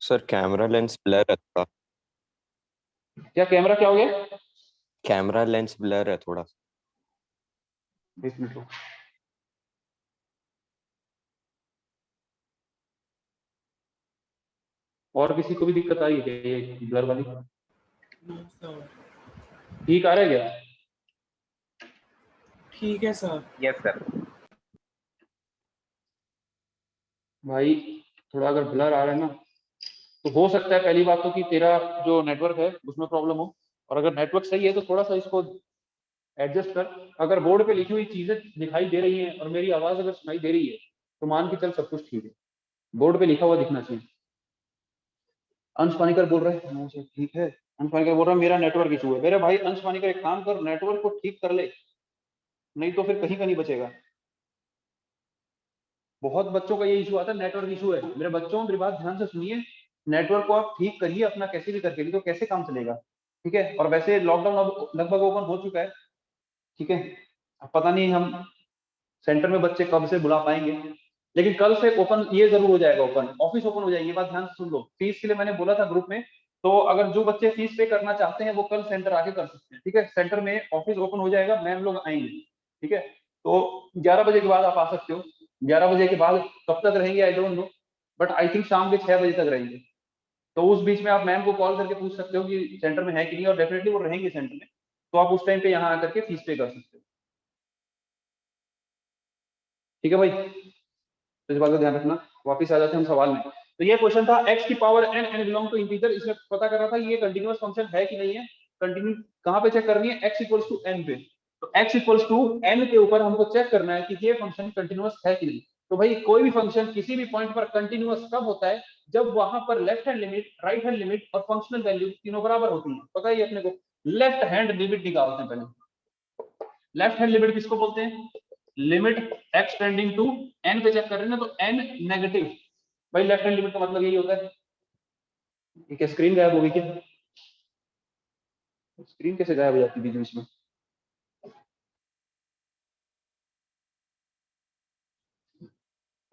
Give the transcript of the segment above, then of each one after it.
Sir camera lens blur है थोड़ा। क्या कैमरा क्या हो गया? कैमरा लेंस ब्लर है थोड़ा। 20 मिनट रुको। और किसी को भी दिक्कत आई है क्या ये ब्लर वाली? ठीक आ रहा है क्या? ठीक है सर। Yes sir. भाई थोड़ा अगर ब्लर आ रहा है ना तो हो सकता है पहली बात तो कि तेरा जो नेटवर्क है उसमें प्रॉब्लम हो, और अगर नेटवर्क सही है तो थोड़ा सा इसको एडजस्ट कर। अगर बोर्ड पे लिखी हुई चीजें दिखाई दे रही हैं और मेरी आवाज अगर सुनाई दे रही है तो मान के चल सब कुछ ठीक है। बोर्ड पे लिखा हुआ दिखना चाहिए। अंश पानीकर बोल रहे हैं मुझे, ठीक है। अंश पानीकर बोल रहा है मेरा नेटवर्क इशू है। मेरे भाई अंश पानीकर एक काम कर, नेटवर्क को ठीक कर ले, नहीं तो फिर कहीं का नहीं बचेगा। बहुत बच्चों का ये इशू आता है, नेटवर्क इशू है। मेरे बच्चों मेरी बात ध्यान से सुनिए, नेटवर्क को आप ठीक करिए अपना कैसे भी करके, नहीं तो कैसे काम चलेगा। ठीक है, और वैसे लॉकडाउन अब लगभग ओपन हो चुका है। ठीक है, अब पता नहीं हम सेंटर में बच्चे कब से बुला पाएंगे, लेकिन कल से ओपन ये जरूर हो जाएगा। ओपन ऑफिस ओपन हो जाएगी, बात ध्यान से सुन लो। फीस के लिए मैंने बोला था ग्रुप में, तो अगर जो बच्चे फीस पे करना चाहते हैं वो कल सेंटर आके कर सकते हैं। ठीक है, सेंटर में ऑफिस ओपन हो जाएगा, मैम लोग आएंगे। ठीक है, तो 11 बजे के बाद आप आ सकते हो। 11 बजे के बाद कब तक रहेंगे I don't know, but I think शाम के 6 बजे तक रहेंगे। तो उस बीच में आप मैम को कॉल करके पूछ सकते हो कि सेंटर में है कि नहीं, और डेफिनेटली वो रहेंगे सेंटर में, तो आप उस टाइम पे यहाँ आकर के फीस पे कर सकते हो। ठीक है भाई, तो इस बात का ध्यान रखना। वापिस आ जाते हैं हम सवाल में। तो ये क्वेश्चन था x की power n n belong to integer. इसमें पता कर रहा था ये कंटीन्यूअस फंक्शन है कि नहीं है। कंटिन्यू कहाँ पे चेक करनी है? x इक्वल्स टू n पे। तो x इक्वल्स टू n के ऊपर हमको चेक करना है कि ये फंक्शन कंटीन्यूअस है कि नहीं। तो भाई कोई भी फंक्शन किसी भी पॉइंट पर कंटीन्यूअस कब होता है? जब वहां पर left hand limit, right hand limit और फंक्शनल वैल्यू तीनों बराबर होती है। पता है अपने को। लेफ्ट हैंड लिमिट निकालते हैं पहले। लेफ्ट हैंड लिमिट किसको बोलते हैं? Limit x tending to n पे चेक कर रहे हैं ना, तो n नेगेटिव। भाई लेफ्ट हैंड लिमिट का मतलब यही होता है। ठीक है, स्क्रीन गायब हो गई क्या? स्क्रीन कैसे गायब हो जाती है बीच बीच में?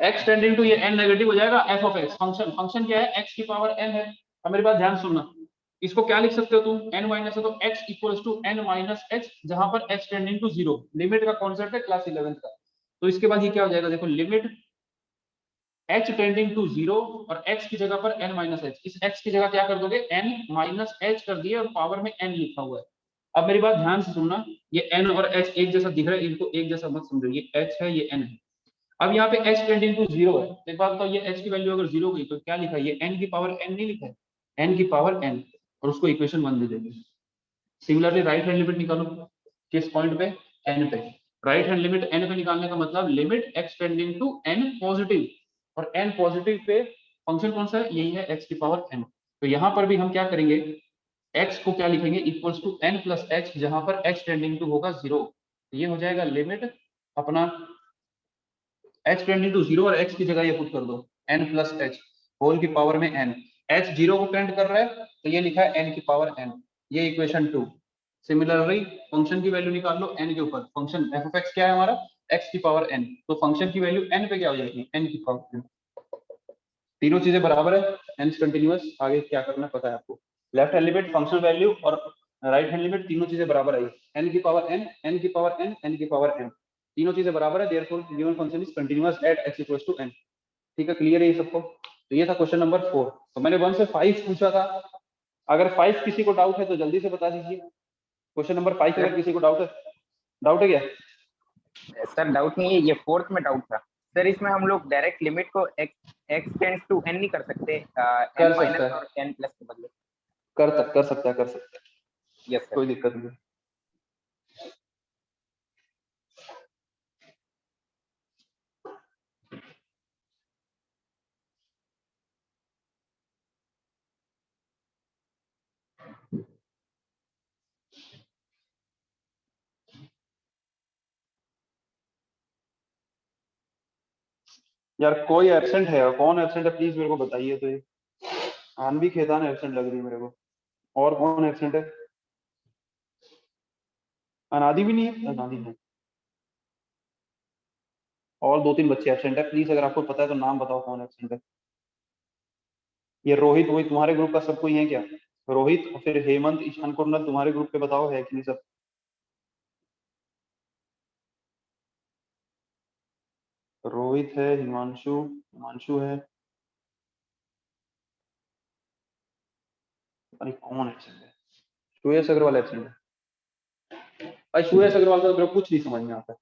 x टेंडिंग टू ये n नेगेटिव हो जाएगा। f of x function, function क्या है? x की पावर n है। अब मेरी बात ध्यान सुनना, इसको क्या लिख सकते हो तुम? n माइनस है तो x equals to n minus h, जहां पर x टेंडिंग टू 0 लिमिट का कॉन्सेप्ट है क्लास 11th का। तो इसके बाद ये क्या हो जाएगा? देखो, लिमिट h टेंडिंग टू 0 और x की जगह पर n माइनस h। इस x की जगह क्या कर दोगे? n माइनस h कर दिए और पावर में n लिखा हुआ है। अब मेरी बात ध्यान से सुनना, ये n और h एक जैसा दिख रहा है, इनको एक जैसा मत समझो। ये h है, ये n है। अब यहाँ पे h टेंडिंग टू 0 है। एक बात बताओ, ये h की वैल्यू अगर 0 गई तो क्या लिखा है? ये n की पावर n नहीं लिखा है, n की पावर n, और उसको इक्वेशन 1 दे देंगे। सिमिलरली राइट हैंड लिमिट निकालो, किस पॉइंट पे? n पे। राइट हैंड लिमिट n पे निकालने का मतलब limit x tending to n positive, और n पॉजिटिव पे फंक्शन कौन सा है? यही है, x की पावर n। तो यहाँ पर भी हम क्या करेंगे? x को क्या लिखेंगे? Equals to n plus h, जहां पर x टेंडिंग टू होगा 0। ये हो जाएगा लिमिट अपना h टेंडिंग टू 0, और x की जगह ये पुट कर दो n प्लस h होल की पावर में n। h 0 को टेंड कर रहा है तो ये लिखा है n की पावर n। ये इक्वेशन 2। सिमिलरली फंक्शन की वैल्यू निकाल लो n के ऊपर। फंक्शन f ऑफ x क्या है हमारा? x की पावर n। तो फंक्शन की वैल्यू n पे क्या हो जाएगी? n की पावर n। तीनों चीजें बराबर है, n कंटीन्यूअस। आगे क्या करना पता है आपको। Left hand limit, functional value और राइट हैंड लिमिट, तीनों चीजें बराबर आई। n की पावर n, n की पावर n, n की पावर n, तीनों चीजें बराबर है। Therefore given function is continuous at x equals to n। ठीक है, क्लियर है ये सबको? तो ये था क्वेश्चन नंबर 4। तो मैंने 1 से 5 पूछा था। अगर 5 किसी को डाउट है तो जल्दी से बता दीजिए। क्वेश्चन नंबर 5 अगर किसी को डाउट है, डाउट है क्या? सर डाउट नहीं है, ये फोर्थ में डाउट था सर। इसमें हम लोग डायरेक्ट लिमिट को x टेंड्स टू n नहीं कर सकते? कर n सकता माइनस है, और n प्लस के बदले। कर सकता है। Yes sir. कोई दिक्कत नहीं। यार कोई एब्सेंट है? कौन एब्सेंट है प्लीज मेरे को बताइए। तो ये आनवी खेतान एब्सेंट लग रही है मेरे को। और कौन एब्सेंट है? अनादि भी नहीं है? अनादि है। और 2-3 बच्चे एब्सेंट है। प्लीज अगर आपको पता है तो नाम बताओ कौन एब्सेंट है। ये रोहित वही तुम्हारे ग्रुप का सब कोई है क्या? रोहित और फिर हेमंत ईशान कुरनल तुम्हारे ग्रुप पे बताओ है कि नहीं सब? रोहित है, हिमांशु हिमांशु है, पता नहीं कौन एब्सेंट है। सुयश अग्रवाल एब्सेंट है भाई। सुयश अग्रवाल का तो मेरे को कुछ नहीं समझ में आता।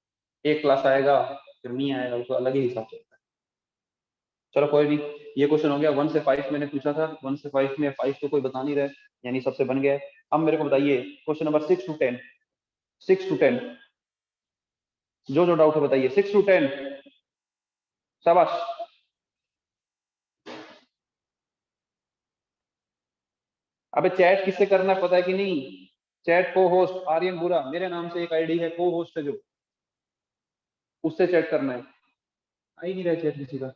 एक क्लास आएगा फिर नहीं आएगा, उसका अलग ही हिसाब चलता है। चलो कोई नहीं, ये क्वेश्चन हो गया। 1 से 5 मैंने पूछा था, 1 से 5 में 5 तो कोई बता नहीं रहा है, यानी सबसे बन गया है। अब मेरे को बताइए क्वेश्चन नंबर 6 टू 10, 6 टू 10 जो डाउट है बताइए, 6 टू 10। शाबाश। अबे चैट किससे करना है पता है कि नहीं? चैट को होस्ट आर्यन बुरा, मेरे नाम से एक आईडी है को होस्ट है जो, उससे चैट करना है। आ ही नहीं रहा चैट किसी का।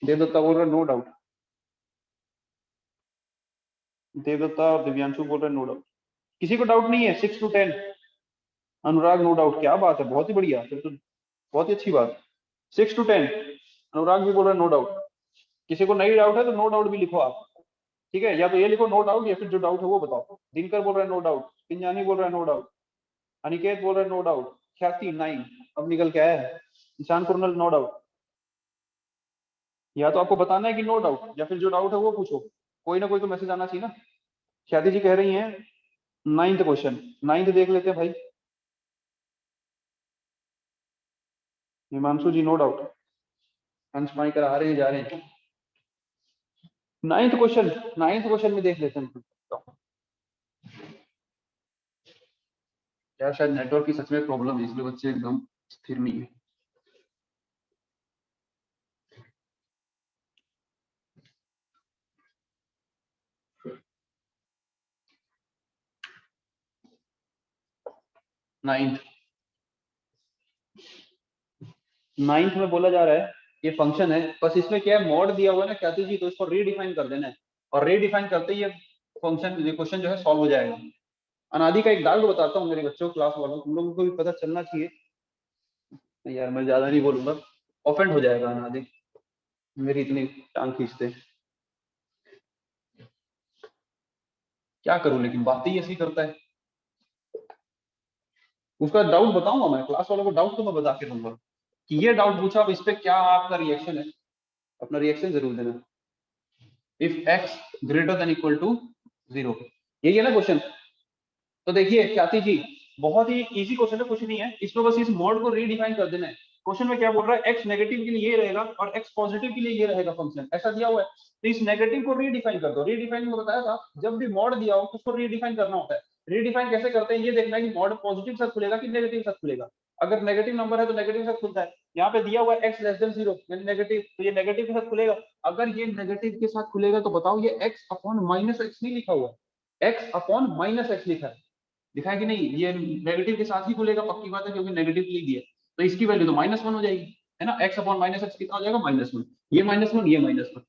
देवदत्ता बोल रहा नो डाउट, देवदत्ता और दिव्यांशु बोल रहे नो डाउट। किसी को डाउट नहीं है 6 टू 10? अनुराग नो डाउट, क्या बात है, बहुत ही बढ़िया, फिर तो बहुत ही अच्छी बात। 6 टू 10 अनुराग भी बोल रहे नो डाउट। किसी को नहीं डाउट है तो नो डाउट भी लिखो आप, ठीक है? या तो ये लिखो नो डाउट, या फिर जो डाउट है वो बताओ। दिनकर बोल रहा है नो डाउट, पिंजानी बोल रहा है नो डाउट, अनिकेत बोल रहा है नो डाउट, ख्याति 9 अब निकल के आया है, ईशान कुरनल नो डाउट। या तो आपको बताना है कि नो डाउट, या फिर जो डाउट है वो पूछो। कोई ना कोई तो मैसेज आना चाहिए ना। ख्याति जी कह रही हैं 9th क्वेश्चन, 9th देख लेते हैं भाई। हिमांशु जी नो डाउट, अंश माइकर आ रहे हैं जा रहे हैं। 9th क्वेश्चन, 9th क्वेश्चन में देख लेते हैं। यार शायद नेटवर्क की सच में प्रॉब्लम है, इसलिए बच्चे एकदम स्थिर नहीं है। नाइन्थ में बोला जा रहा है ये फंक्शन है, बस इसमें क्या है, मॉड दिया हुआ है ना ख्याति जी, तो इसको रीडिफाइन कर देना है, और रीडिफाइन करते ही ये फंक्शन, ये क्वेश्चन जो है सॉल्व हो जाएगा। अनादि का एक डाउट बताता हूँ मेरे बच्चों, क्लास वालों, तुम लोगों को भी पता चलना चाहिए। नहीं यार मैं ज्यादा नहीं बोलूंगा, ऑफेंड हो जाएगा अनादि, मेरी इतनी टांग खींचते। क्या करूं, लेकिन बात ही ऐसी करता है। उसका डाउट बताऊंगा मैं क्लास वालों को, डाउट तो मैं बता के दूंगा कि ये डाउट पूछा, अब इस पे क्या आपका रिएक्शन है, अपना रिएक्शन जरूर देना। If x greater than equal to 0, यही है ना क्वेश्चन? तो देखिए ख्याति जी, बहुत ही इजी क्वेश्चन है, कुछ नहीं है इसमें, बस इस मोड को रीडिफाइन कर देना है। क्वेश्चन में क्या बोल रहा है, x नेगेटिव के लिए ये रहेगा और x पॉजिटिव के लिए ये रहेगा, फंक्शन ऐसा दिया हुआ है। तो इस नेगेटिव को रीडिफाइन कर दो। रीडिफाइन में बताया था, जब भी मॉड दिया हो तो उसको रीडिफाइन करना होता है। रीडिफाइन कैसे करते हैं ये देखना है कि मॉड पॉजिटिव साथ खुलेगा कि नेगेटिव साथ खुलेगा। अगर नेगेटिव नंबर है तो नेगेटिव साथ खुलता है। यहाँ पे दिया हुआ है x लेस देन 0 यानी नेगेटिव, तो ये नेगेटिव के साथ खुलेगा। अगर ये नेगेटिव के साथ खुलेगा तो बताओ ये x अपॉन माइनस एक्स नहीं लिखा हुआ है, x अपॉन माइनस एक्स लिखा है, दिखा है कि नहीं? ये नेगेटिव के साथ ही खुलेगा, पक्की बात है, क्योंकि नेगेटिव के लिए दिया है। तो इसकी वैल्यू तो -1 हो जाएगी, है ना? x अपॉन माइनस एक्स कितना हो जाएगा, -1। ये -1 ये -1,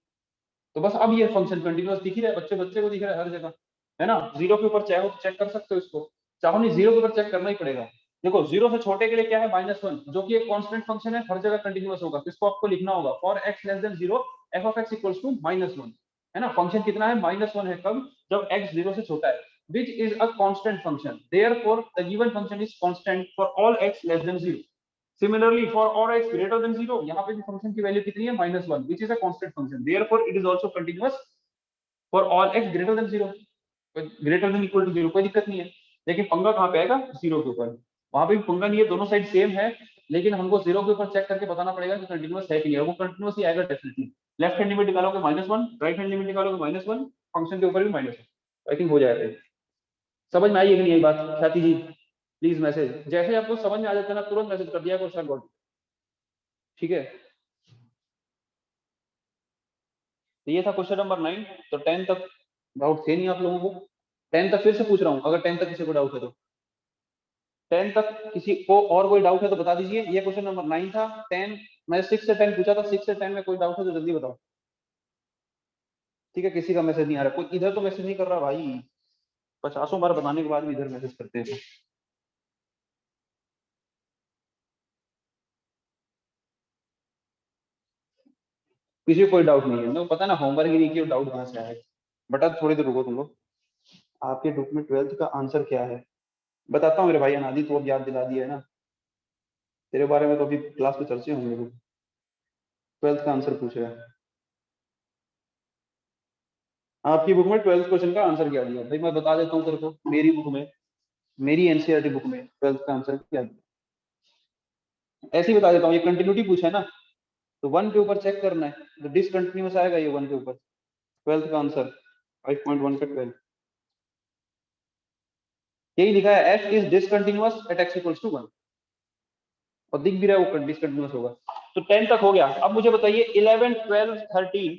तो बस अब ये फंक्शन कंटिन्यूअस दिख ही रहा है, बच्चे बच्चे को दिख रहा है हर जगह, है ना? 0 के ऊपर चाहो तो चेक कर सकते हो इसको, चाहो नहीं 0 के ऊपर चेक करना ही पड़ेगा। देखो 0 से छोटे के लिए क्या है, -1, जो कि एक कांस्टेंट फंक्शन है, हर जगह कंटिन्यूअस होगा, तो इसको आपको लिखना होगा for x less than 0 f of x equals to -1, है ना? फंक्शन कितना है, -1 है, कब? जब x 0 से छोटा है, which is a constant function, therefore the given function is constant for all x less than 0. Similarly, for all x greater than 0, यहाँ पे भी फंक्शन की वैल्यू कितनी है, -1, which is a constant function. Therefore, it is also continuous for all x greater than 0, greater than equal to 0, कोई दिक्कत नहीं है। लेकिन पंगा कहाँ पे आएगा, 0 के ऊपर। वहां पे भी पंगा नहीं है, दोनों साइड सेम है, लेकिन हमको 0 के ऊपर चेक करके बताना पड़ेगा कि कंटिन्यूअस है कि नहीं है। वो कंटिन्यूअस ही आएगा डेफिनेटली। लेफ्ट हैंड लिमिट निकालोगे -1, राइट हैंड लिमिट निकालोगे -1, फंक्शन के ऊपर भी -1। आई थिंक हो जाएगा। समझ में आई है कि नहीं ये बात ख्याति जी? प्लीज मैसेज, जैसे आपको समझ में आ जाता है ना, तुरंत मैसेज कर दिया क्वेश्चन गॉट, ठीक है? तो ये था क्वेश्चन नंबर 9। तो 10 तक डाउट थे नहीं आप लोगों को? 10 तक फिर से पूछ रहा हूँ, अगर 10 तक किसी को डाउट है तो। 10 तक किसी को और कोई डाउट है तो बता दीजिए। ये क्वेश्चन नंबर 9 था। 10 मैं 6 से 10 पूछा था, 6 से 10 में कोई डाउट है तो जल्दी बताओ, ठीक है? किसी का मैसेज नहीं आ रहा, कोई इधर तो मैसेज नहीं कर रहा भाई, 50 बार बताने के बाद भी इधर मैसेज करते हैं। किसी को कोई डाउट नहीं है ना, पता है ना होमवर्क ही नहीं किया, डाउट कहाँ से आएगा। बटा थोड़ी देर रुको तुम लोग, आपके बुक में 12th का आंसर क्या है बताता हूँ मेरे भाई अनादि, तो अब याद दिला दिया है ना, तेरे बारे में तो अभी क्लास में चर्चे होंगे। 12th का आंसर पूछ रहा है, आपकी बुक में 12th क्वेश्चन का आंसर क्या दिया भाई, मैं बता देता हूँ तेरे को, मेरी बुक में, मेरी एनसीईआरटी बुक में 12th का आंसर क्या दिया, ऐसे ही बता देता हूँ। ये कंटिन्यूटी पूछा है ना, तो 1 के ऊपर चेक करना है, तो डिसकंटिन्यूअस आएगा ये 1 के ऊपर, 12th का आंसर 5.1 का 12, यही लिखा है f is discontinuous at x equals to 1, और दिख भी रहा है वो डिसकंटिन्यूअस होगा। तो 10 तक हो गया। अब मुझे बताइए 11 12 13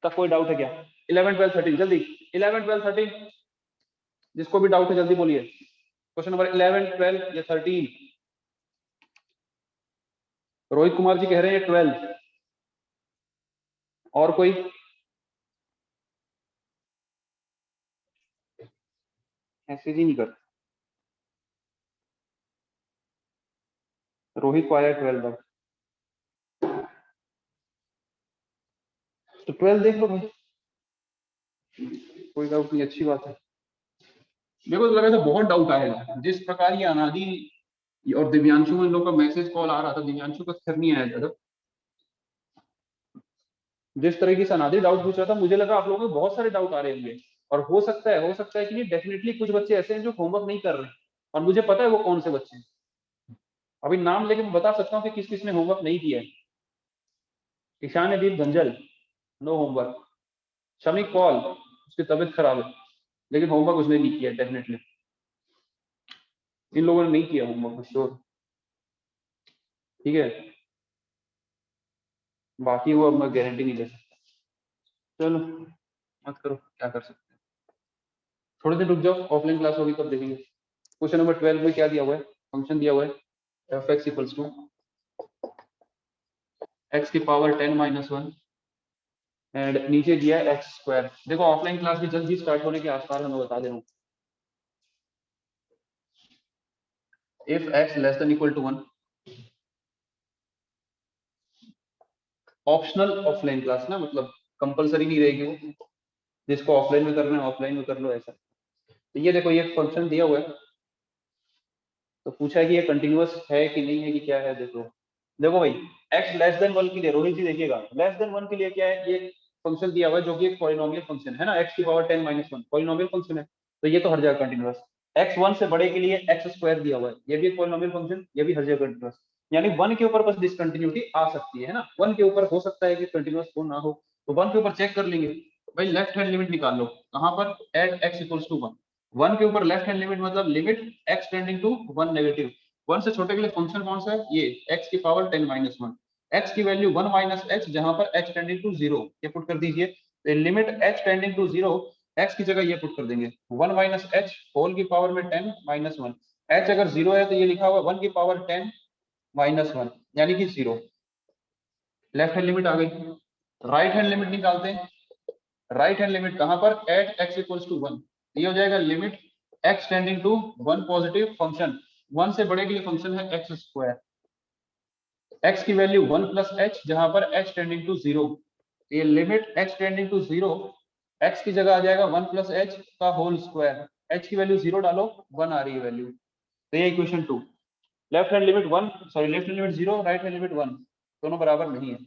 का कोई डाउट है क्या? 11 12 13 जल्दी, 11 12 13 जिसको भी डाउट है जल्दी बोलिए। क्वेश्चन नंबर 11 12 या 13? रोहित कुमार जी कह रहे हैं 12, और कोई? ऐसे ही नहीं कर, रोहित को आया 12 तक, तो 12 देख लो भाई, कोई डाउट नहीं, अच्छी बात है। मेरे को तो लगा था बहुत डाउट आएगा, जिस प्रकार ये अनादि और दिव्यांशु में इन लोग का मैसेज कॉल आ रहा था, दिव्यांशु का खैर नहीं आया था, जिस तरीके से अनादि डाउट पूछ रहा था, मुझे लगा आप लोगों को बहुत सारे डाउट आ रहे होंगे, और हो सकता है कि नहीं, डेफिनेटली कुछ बच्चे ऐसे हैं जो होमवर्क नहीं कर रहे हैं, और मुझे पता है वो कौन से बच्चे हैं। अभी नाम लेके मैं बता सकता हूँ कि किस किस ने होमवर्क नहीं किया है। Ishandeep Dhanjal, no homework. शमी कॉल, उसकी तबीयत खराब है, लेकिन होमवर्क उसने नहीं किया डेफिनेटली, इन लोगों ने नहीं किया होमवर्क श्योर, ठीक है। बाकी वो अब मैं गारंटी नहीं दे सकता, चलो मत करो, क्या कर सकते हैं। थोड़ी देर रुक जाओ, ऑफलाइन क्लास होगी तब देखेंगे। क्वेश्चन नंबर 12 में क्या दिया हुआ है, फंक्शन दिया हुआ है F X equals to X की पावर 10 माइनस 1 एंड नीचे दिया है एक्स स्क्वायर। देखो ऑफलाइन क्लास भी जल्दी स्टार्ट होने के आसपास मैं बता दे रहा हूँ। If X less than equal to 1, optional offline class ना, मतलब कंपलसरी नहीं रहेगी वो, जिसको ऑफलाइन में करना है ऑफलाइन में कर लो ऐसा। तो ये देखो ये फंक्शन दिया हुआ है, तो पूछा है कि ये कंटिन्यूअस है कि नहीं है कि क्या है। देखो देखो भाई, x लेस देन 1 के लिए रोहित जी देखिएगा, लेस देन 1 के लिए क्या है, ये फंक्शन दिया हुआ है जो कि एक पॉलिनोमियल फंक्शन है ना, x की पावर 10 माइनस 1 पॉलिनोमियल फंक्शन है, तो ये तो हर जगह कंटिन्यूअस। x 1 से बड़े के लिए x स्क्वायर दिया हुआ है, ये भी एक पॉलिनोमियल फंक्शन, ये भी हर जगह कंटिन्यूअस। यानी 1 के ऊपर बस डिसकंटिन्यूटी आ सकती है ना, 1 के ऊपर हो सकता है कि कंटिन्यूअस हो ना हो, तो 1 के ऊपर चेक कर लेंगे। भाई लेफ्ट हैंड लिमिट निकाल लो, कहां पर, एट x इक्वल्स टू 1, 1 के ऊपर लेफ्ट हैंड लिमिट मतलब limit x tending to 1 negative, 1 से छोटे के लिए फंक्शन कौन सा है, ये x की पावर 10 माइनस 1, x की वैल्यू 1 माइनस h, जहां पर x टेंडिंग टू 0 ये पुट कर दीजिए, तो limit h tending to 0, x की जगह ये पुट कर देंगे 1 माइनस h होल की पावर में 10 माइनस 1, h अगर 0 है तो ये लिखा हुआ 1 की पावर 10 माइनस 1 यानी कि 0। लेफ्ट हैंड लिमिट आ गई, राइट हैंड लिमिट निकालते हैं। राइट हैंड लिमिट कहां पर, एट x इक्वल्स टू 1, ये हो जाएगा limit x tending to 1 positive function, 1 से बड़े के लिए फंक्शन है x स्क्वायर, x की वैल्यू 1 प्लस h, जहां पर h टेंडिंग टू 0, ये limit x tending to 0, x की जगह आ जाएगा 1 प्लस h का होल स्क्वायर, h की वैल्यू 0 डालो 1 आ रही है वैल्यू, तो ये equation 2। Left hand limit 1, sorry left hand limit 0, right hand limit 1, दोनों बराबर नहीं है,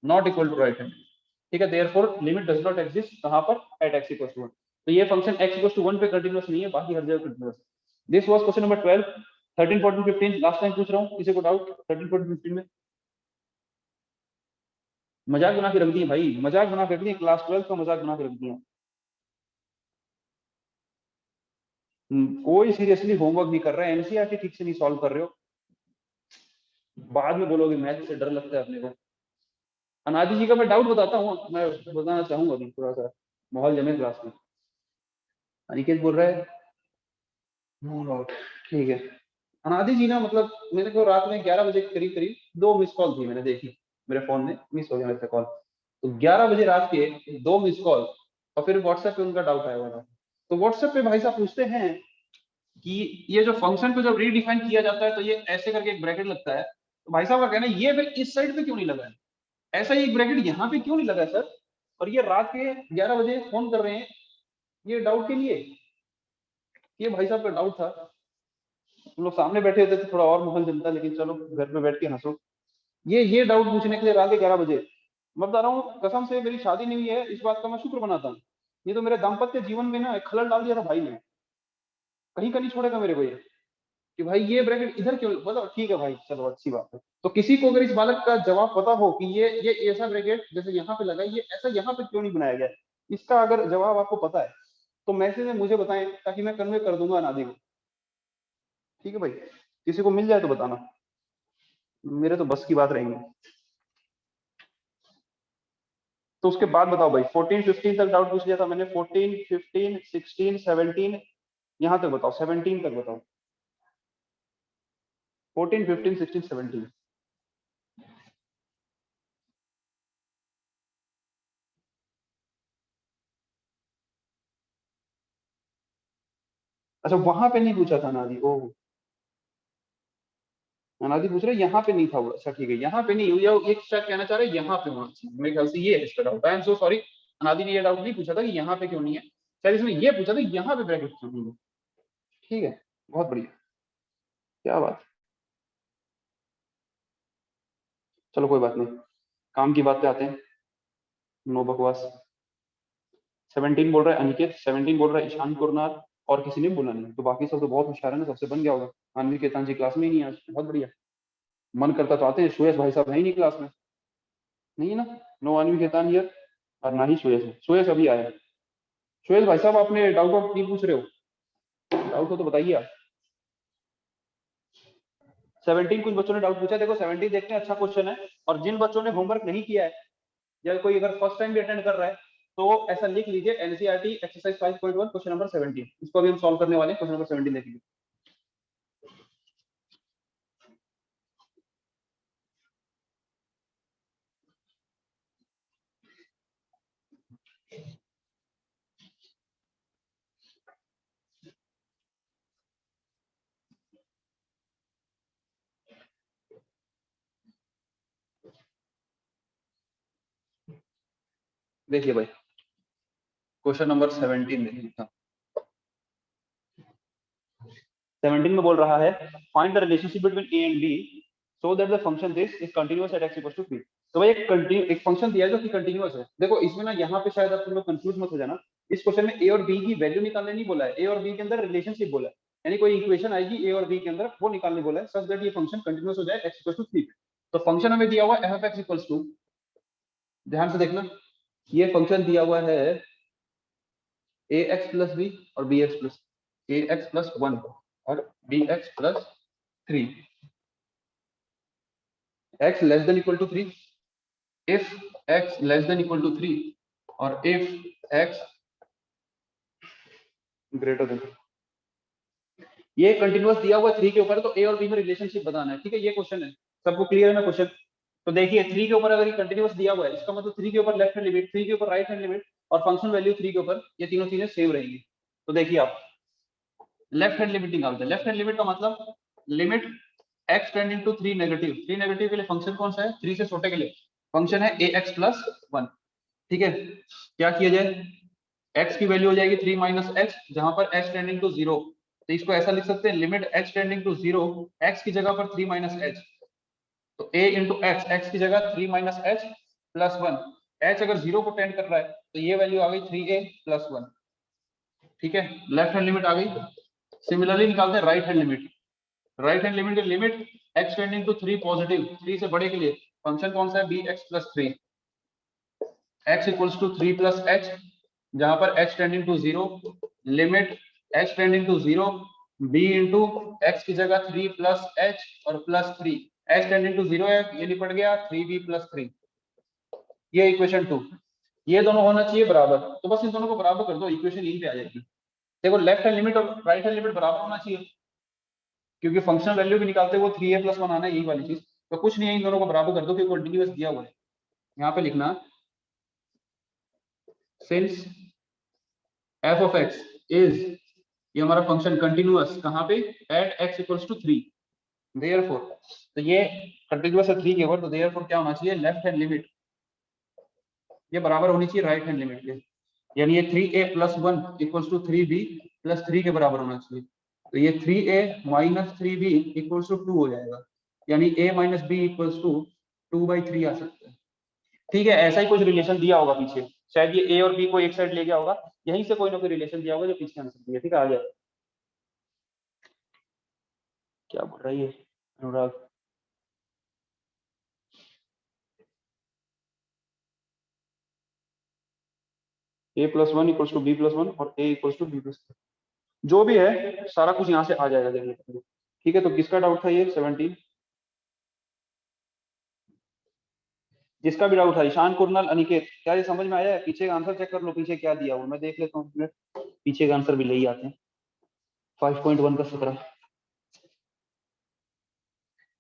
not equal to right hand, ठीक है। Therefore limit does not exist कहां पर, एट x इक्वल्स टू 1, तो ये फंक्शन x इक्वल्स टू 1 पे कंटीन्यूअस नहीं है, बाकी हर जगह कंटीन्यूअस है। This was question number 12। 13 14 15 last time पूछ रहा हूं, किसी को डाउट 13 14 15 में? मजाक बना के रख दिए भाई, मजाक बना के रख दिए, क्लास 12 का मजाक बना के रख दिया। कोई सीरियसली होमवर्क नहीं कर रहा है, एनसीईआरटी ठीक से नहीं सॉल्व कर रहे हो, बाद में बोलोगे मैथ से डर लगता है अपने को। अनादि जी का मैं डाउट बताता हूँ, मैं बताना चाहूंगा अभी थोड़ा सा, माहौल जमे क्लास में। अनिकेत बोल रहा है नो डाउट, ठीक है। अनादि जी ना, मतलब मेरे को रात में 11 बजे के करीब करीब 2 मिस कॉल थी, मैंने देखी मेरे फोन में मिस हो गया मेरे से कॉल, तो 11 बजे रात के 2 मिस कॉल, और फिर व्हाट्सएप पे उनका डाउट आया हुआ था। तो व्हाट्सएप पे भाई साहब पूछते हैं कि ये जो फंक्शन को जब रीडिफाइन किया जाता है तो ये ऐसे करके एक ब्रैकेट लगता है, तो भाई साहब का कहना है ये फिर इस साइड पे क्यों नहीं लगा है, ऐसा ही एक ब्रैकेट यहाँ पे क्यों नहीं लगा सर? और ये रात के 11 बजे फोन कर रहे हैं ये डाउट के लिए। ये भाई साहब का डाउट था, हम लोग सामने बैठे होते तो थोड़ा और माहौल जमता, लेकिन चलो घर पे बैठ के हंसो। ये डाउट पूछने के लिए रात के 11 बजे। मैं बता रहा हूँ कसम से, मेरी शादी नहीं हुई है इस बात का मैं शुक्र मनाता हूँ। ये तो मेरे दाम्पत्य जीवन में ना एक खलल डाल दिया था भाई ने, कहीं का नहीं छोड़ेगा मेरे को ये कि भाई ये ब्रैकेट इधर क्यों। बताओ ठीक है भाई, चलो अच्छी बात है। तो किसी को अगर इस बालक का जवाब पता हो कि ये ऐसा ब्रैकेट जैसे यहाँ पे लगा है, ये ऐसा यहाँ पे क्यों नहीं बनाया गया, इसका अगर जवाब आपको पता है तो मैसेज में मुझे बताएं, ताकि मैं कन्वे कर दूंगा अनादि को। ठीक है भाई, किसी को मिल जाए तो बताना, मेरे तो बस की बात रहेंगी। तो उसके बाद बताओ भाई, 14 15 तक डाउट पूछ लिया था मैंने, 14 15 16 17 यहाँ तक बताओ, 17 तक बताओ, 14 15 16 17। अच्छा वहां पे नहीं पूछा था अनादि, ओह अनादि पूछ रहे यहाँ पे नहीं था वो। अच्छा ठीक है, यहाँ पे नहीं, ये एक शायद कहना चाह रहे हैं यहाँ पे होना चाहिए, मेरे ख्याल से ये है इसका doubt. I am so sorry, अनादि ने ये डाउट नहीं पूछा था कि यहाँ पे क्यों नहीं है, शायद इसमें ये पूछा था यहाँ पे ब्रैकेट क्यों नहीं है। ठीक है, बहुत बढ़िया, क्या बात। चलो कोई बात नहीं, काम की बात पे आते हैं, नो बकवास। 17 बोल रहा है अनिकेत, 17 बोल रहा है ईशान कुरनार, और किसी ने बोला नहीं, तो बाकी सब तो बहुत होशियार है ना, सबसे बन गया होगा। अनवी के तांजी क्लास में ही नहीं आज, बहुत बढ़िया। मन करता तो आते हैं, सुयस भाई साहब है ही नहीं क्लास में, नहीं है ना, नो अनवी केतान हियर, और ना ही सुयस है, सुयस अभी आया है। सुयस भाई साहब आपने डाउट आउट नहीं पूछ रहे हो, डाउट हो तो बताइए आप। 17 कुछ बच्चों ने डाउट पूछा, देखो 17 देखते हैं, अच्छा क्वेश्चन है। और जिन बच्चों ने होमवर्क नहीं किया है या कोई अगर फर्स्ट टाइम भी अटेंड कर रहा है तो ऐसा लिख लीजिए, एनसीईआरटी एक्सरसाइज 5.1 क्वेश्चन नंबर 17, इसको अभी हम सॉल्व करने वाले हैं। क्वेश्चन नंबर 17 देखिए। देखिए भाई, क्वेश्चन नंबर 17 देखिए। 17 में बोल रहा है find the relationship between A and B so that the function this is continuous at x equals to 3। तो भाई एक फंक्शन दिया है जो कि कंटीन्यूअस है। देखो इसमें ना यहाँ पे शायद आप लोग कंफ्यूज मत हो जाना, इस क्वेश्चन में ए और बी की वैल्यू निकालने नहीं बोला है, ए और बी के अंदर रिलेशनशिप बोला है, यानी कोई इक्वेशन आएगी ए और बी के अंदर वो निकालने बोला है, सच दैट ये फंक्शन कंटीन्यूअस हो जाए x इक्वल्स टू 3। तो फंक्शन हमें दिया हुआ है f(x) इक्वल्स टू, ध्यान से देखना, ये फंक्शन दिया हुआ है ax प्लस बी और bx प्लस ax प्लस 1 और bx plus 3, x less than equal to 3, if x less than equal to 3 और if x ग्रेटर देन। ये कंटीन्यूअस दिया हुआ 3 के ऊपर, तो a और b में रिलेशनशिप बताना है। ठीक है, ये क्वेश्चन है, सबको क्लियर है ना क्वेश्चन? तो देखिए 3 के ऊपर अगर ये कंटीन्यूअस दिया हुआ है, इसका मतलब 3 के ऊपर लेफ्ट हैंड लिमिट, 3 के ऊपर राइट हैंड लिमिट और फंक्शन वैल्यू 3 के ऊपर, ये तीनों चीजें सेम रहेंगी। तो देखिए आप लेफ्ट हैंड लिमिट निकालते हैं। लेफ्ट हैंड लिमिट का मतलब limit x tending to 3 negative, 3 negative के लिए फंक्शन कौन सा है, 3 से छोटे के लिए फंक्शन है ax प्लस 1। ठीक है, क्या किया जाए, x की वैल्यू हो जाएगी 3 माइनस x, जहां पर x टेंडिंग टू 0, तो इसको ऐसा लिख सकते हैं limit x tending to 0, x की जगह पर 3 माइनस h, तो a इंटू x, x की जगह 3 माइनस h प्लस 1, h अगर 0 को टेंड कर रहा है तो ये वैल्यू आ गई 3a प्लस 1। ठीक है, लेफ्ट हैंड लिमिट आ गई। सिमिलरली निकालते हैं right hand limit. Right hand limit limit x tending to 3 positive, 3 से बड़े के लिए फंक्शन कौन सा है, bx plus 3, x equals to 3 plus h, जहां पर h tending to 0, limit h tending to 0 b into x की जगह 3 प्लस h और प्लस 3, h टेंडिंग टू 0 है, ये निपट गया 3b प्लस 3। ये इक्वेशन 2, ये दोनों होना चाहिए बराबर, तो बस इन दोनों को बराबर कर दो, इक्वेशन यहीं पे आ जाएगी। देखो लेफ्ट हैंड लिमिट और राइट हैंड लिमिट बराबर होना चाहिए, क्योंकि फंक्शनल वैल्यू भी निकालते वो 3a प्लस 1 आना है, यही वाली चीज। तो कुछ नहीं है, इन दोनों को बराबर कर दो, क्योंकि कंटीन्यूअस दिया हुआ है। यहाँ पे लिखना since f of x is, ये हमारा फंक्शन कंटीन्यूअस कहाँ पे, at x equals to 3, therefore, तो ये कंटीन्यूअस है 3 के ऊपर, तो देयरफॉर क्या होना चाहिए, लेफ्ट हैंड लिमिट ये बराबर होनी चाहिए राइट हैंड लिमिट के, यानी ये 3a + 1 इक्वल्स टू 3b + 3 के बराबर होना चाहिए। तो ये 3a - 3b इक्वल्स टू 2 हो जाएगा, यानी a - b इक्वल्स टू 2/3 आ सकता है। ठीक है, ऐसा ही कुछ रिलेशन दिया होगा पीछे, शायद ये a और b को एक साइड ले गया होगा, यहीं से कोई ना कोई रिलेशन दिया होगा जो पीछे आंसर दिया। ठीक है, आ गया। क्या बोल रहा है ये Anurag? a + 1 equals to b + 1 और a इक्वल्स टू b + 3, जो भी है सारा कुछ यहाँ से आ जाएगा देखने के लिए। ठीक है, तो किसका डाउट था ये 17? जिसका भी डाउट था, ईशान, कुरनल, अनिकेत, क्या ये समझ में आया है? पीछे का आंसर चेक कर लो, पीछे क्या दिया हुआ मैं देख लेता हूँ। पीछे का आंसर भी ले ही आते हैं। 5.1 का 17।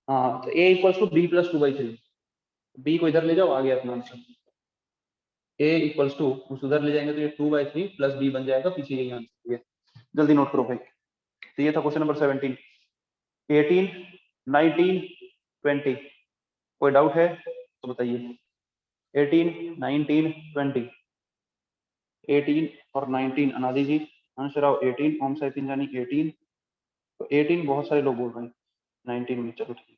हाँ, तो a equals to b + 2/3। b को इधर ले जाओ, आ गया अपना आंसर। a इक्वल्स टू उधर ले जाएंगे तो ये 2/3 + b बन जाएगा, पीछे यही आंसर है। जल्दी नोट करो भाई। तो ये था क्वेश्चन नंबर 17। 18, 19, 20 कोई डाउट है तो बताइए। 18, 19, 20। 18 और 19 अनादि जी आंसर आओ। 18 ओम साई पिंजानी 18, तो 18 बहुत सारे लोग बोल रहे हैं, 19 में चलो ठीक है।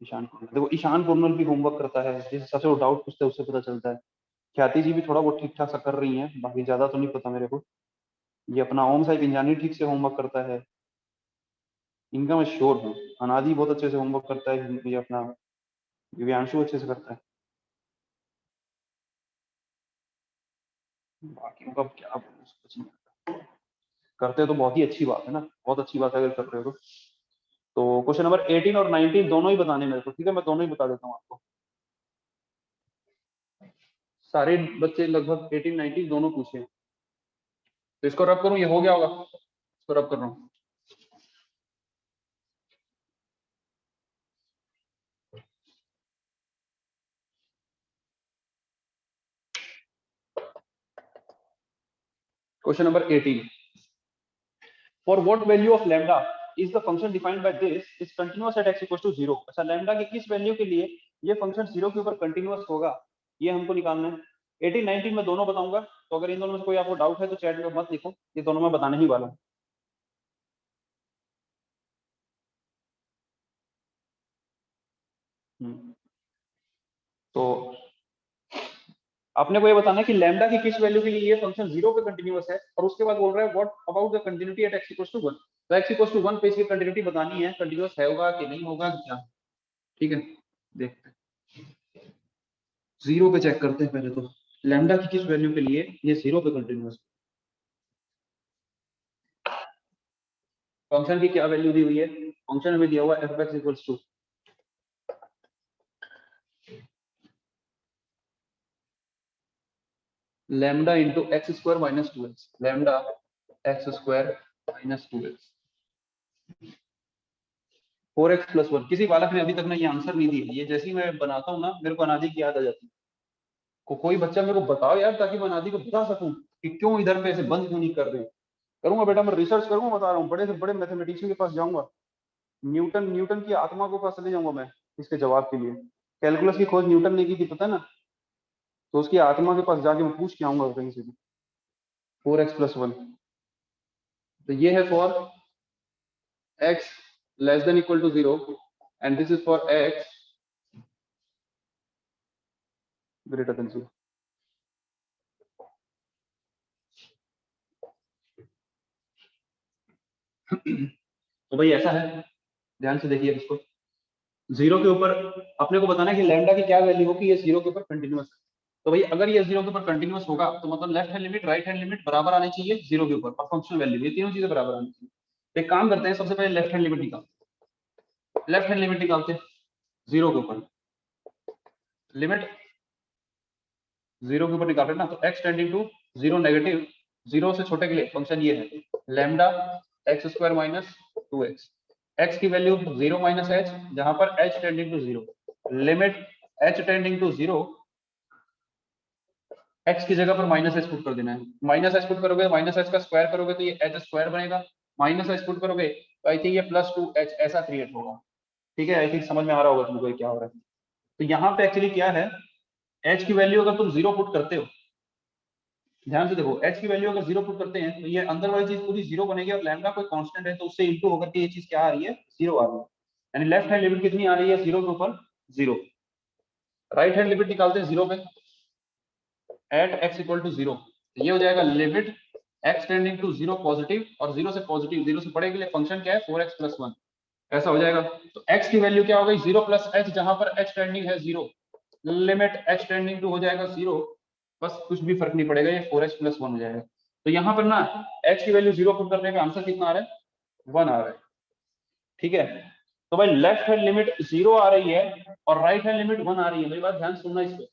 ईशान कुरनल, देखो ईशान कुरनल भी होमवर्क करता है, जिस हिसाब से वो डाउट पूछते हैं उससे पता चलता है। ख्याति जी भी थोड़ा बहुत ठीक ठाक सा कर रही हैं, बाकी ज्यादा तो नहीं पता मेरे को। ये अपना ओम साई पिंजानी ठीक से होमवर्क करता है, इनका मैं श्योर हूँ। अनादि बहुत अच्छे से होमवर्क करता है, ये अपना दिव्यांशु अच्छे से करता है। बाकी का क्या बोलूं, कुछ नहीं करते तो बहुत ही अच्छी बात है ना, बहुत अच्छी बात है अगर कर रहे हो तो। क्वेश्चन नंबर 18 और 19 दोनों ही बताने मेरे को, ठीक है, मैं दोनों ही बता देता हूँ आपको। सारे बच्चे लगभग 18, 19 दोनों पूछे हैं। तो इसको रब करूं, ये हो गया होगा, इसको रब कर रहा हूँ। Question number 18, for what value of lambda is the function defined by this is continuous at x = 0। अच्छा, लैम्डा की किस वैल्यू के लिए ये फंक्शन 0 के ऊपर कंटीन्यूअस होगा, ये हमको निकालना है। 18, 19 में दोनों बताऊंगा, तो अगर इन दोनों में से कोई आपको डाउट है तो चैट में मत लिखो, ये दोनों मैं बताने ही वाला हूँ। तो आपने को ये बताना है कि लैम्डा की किस वैल्यू के लिए ये फंक्शन 0 पे कंटीन्यूअस है, और उसके बाद बोल रहा है what about the continuity at x = 1। तो x = 1 पे इसकी कंटिन्यूटी बतानी है, कंटीन्यूअस है होगा कि नहीं होगा क्या। ठीक है, देखते हैं, 0 पे चेक करते हैं पहले तो, लैम्डा की किस वैल्यू के लिए ये 0 पे कंटीन्यूअस। फंक्शन की क्या वैल्यू दी हुई है? फंक्शन में दिया हुआ f(x) = lambda into x² - 2x, lambda x² - 2x 4x + 1। किसी बालक ने अभी तक ना ये आंसर नहीं दिया, ये जैसे ही मैं बनाता हूँ ना मेरे को अनादि की याद आ जाती है। कोई बच्चा मेरे को बताओ यार, ताकि मैं अनादि को बता सकूं कि क्यों इधर पे ऐसे बंद क्यों नहीं कर रहे। करूंगा बेटा, मैं रिसर्च करूंगा, बता रहा हूँ, बड़े से बड़े मैथमेटिशियन के पास जाऊंगा, न्यूटन की आत्मा को पास चले जाऊंगा मैं इसके जवाब के लिए। कैलकुलस की खोज न्यूटन ने की थी, पता है ना, तो उसकी आत्मा के पास जाके मैं पूछ के आऊंगा कहीं से भी। 4x + 1, तो ये है for x < 0 and this is for x greater than 0। तो भाई ऐसा है, ध्यान से देखिए इसको। 0 के ऊपर अपने को बताना है कि लैम्डा की क्या वैल्यू होगी, ये 0 के ऊपर कंटीन्यूअस है। तो भाई अगर ये 0 के ऊपर कंटीन्यूअस होगा तो मतलब left hand limit right hand limit बराबर आनी चाहिए 0 के ऊपर, और फंक्शनल वैल्यू, ये तीनों चीजें बराबर आनी चाहिए। एक काम करते हैं, सबसे पहले लेफ्ट हैंड लिमिट निकालते हैं 0 के ऊपर। लिमिट 0 के ऊपर निकाल रहे हैं ना, तो x टेंडिंग टू 0 नेगेटिव, 0 से छोटे के लिए फंक्शन ये है लैम्डा x² - 2x। x की वैल्यू 0 - h, जहां पर h tending to 0, limit h tending to 0, x की जगह पर -h पुट कर देना है। -h पुट करोगे, -h का स्क्वायर करोगे तो ये h² बनेगा, -h पुट करोगे तो आई थिंक ये +2h ऐसा क्रिएट होगा। ठीक है, आई थिंक समझ में आ रहा होगा तुमको ये क्या हो रहा है। तो यहाँ पे एक्चुअली क्या है, h की वैल्यू अगर तुम 0 पुट करते हो, ध्यान से देखो, h की वैल्यू अगर 0 पुट करते हैं तो ये अंदर वाली चीज पूरी 0 बनेगी और लैम्डा कोई कांस्टेंट है तो उससे इंटू होकर के ये चीज क्या आ रही है, 0 आ रही है। यानी लेफ्ट हैंड लिमिट कितनी आ रही है, 0 के ऊपर 0। राइट हैंड लिमिट निकालते हैं 0 पे, एट x इक्वल टू 0, ये हो जाएगा limit x tending to 0 positive, और 0 से पॉजिटिव 0 से बड़े के लिए फंक्शन क्या है 4x प्लस 1, ऐसा हो जाएगा। तो x की वैल्यू क्या हो गई 0 प्लस h, जहां पर h टेंडिंग है 0, लिमिट h टेंडिंग टू हो जाएगा 0, बस कुछ भी फर्क नहीं पड़ेगा, ये 4x प्लस 1 हो जाएगा। तो यहाँ पर ना h की वैल्यू 0 पुट करने का आंसर कितना आ रहा है, 1 आ रहा है। ठीक है, तो भाई लेफ्ट हैंड लिमिट 0 आ रही है और राइट हैंड लिमिट 1 आ रही है। मेरी बात ध्यान सुनना इस पे।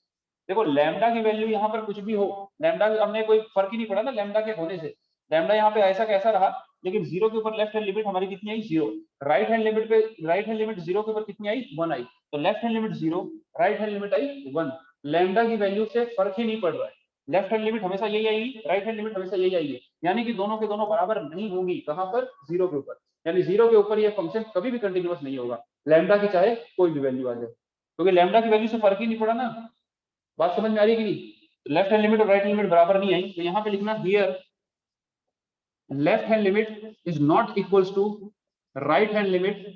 देखो लैम्डा की वैल्यू यहाँ पर कुछ भी हो, लैम्डा हमने कोई फर्क ही नहीं पड़ा ना लैम्डा के होने से, लैम्डा यहाँ पे ऐसा कैसा रहा, लेकिन 0 के ऊपर लेफ्ट हैंड लिमिट हमारी कितनी आई 0, राइट हैंड लिमिट पे राइट हैंड लिमिट 0 के ऊपर कितनी आई 1 आई, तो left hand limit 0, right hand limit आई 1। लैम्डा की वैल्यू से फर्क ही नहीं पड़ रहा है, लेफ्ट हैंड लिमिट हमेशा यही आएगी, राइट हैंड लिमिट हमेशा यही आएगी, यानी कि दोनों के दोनों बराबर नहीं होंगी। कहां पर, 0 के ऊपर, यानी 0 के ऊपर ये फंक्शन कभी भी कंटिन्यूअस नहीं होगा, लैम्डा की चाहे कोई भी वैल्यू आ जाए, क्योंकि लैम्डा की वैल्यू से फर्क ही नहीं पड़ा ना। बात समझ में आ रही है कि नहीं, लेफ्ट हैंड लिमिट और राइट हैंड लिमिट बराबर नहीं आई, तो यहाँ पे लिखना here left hand limit is not equals to right hand limit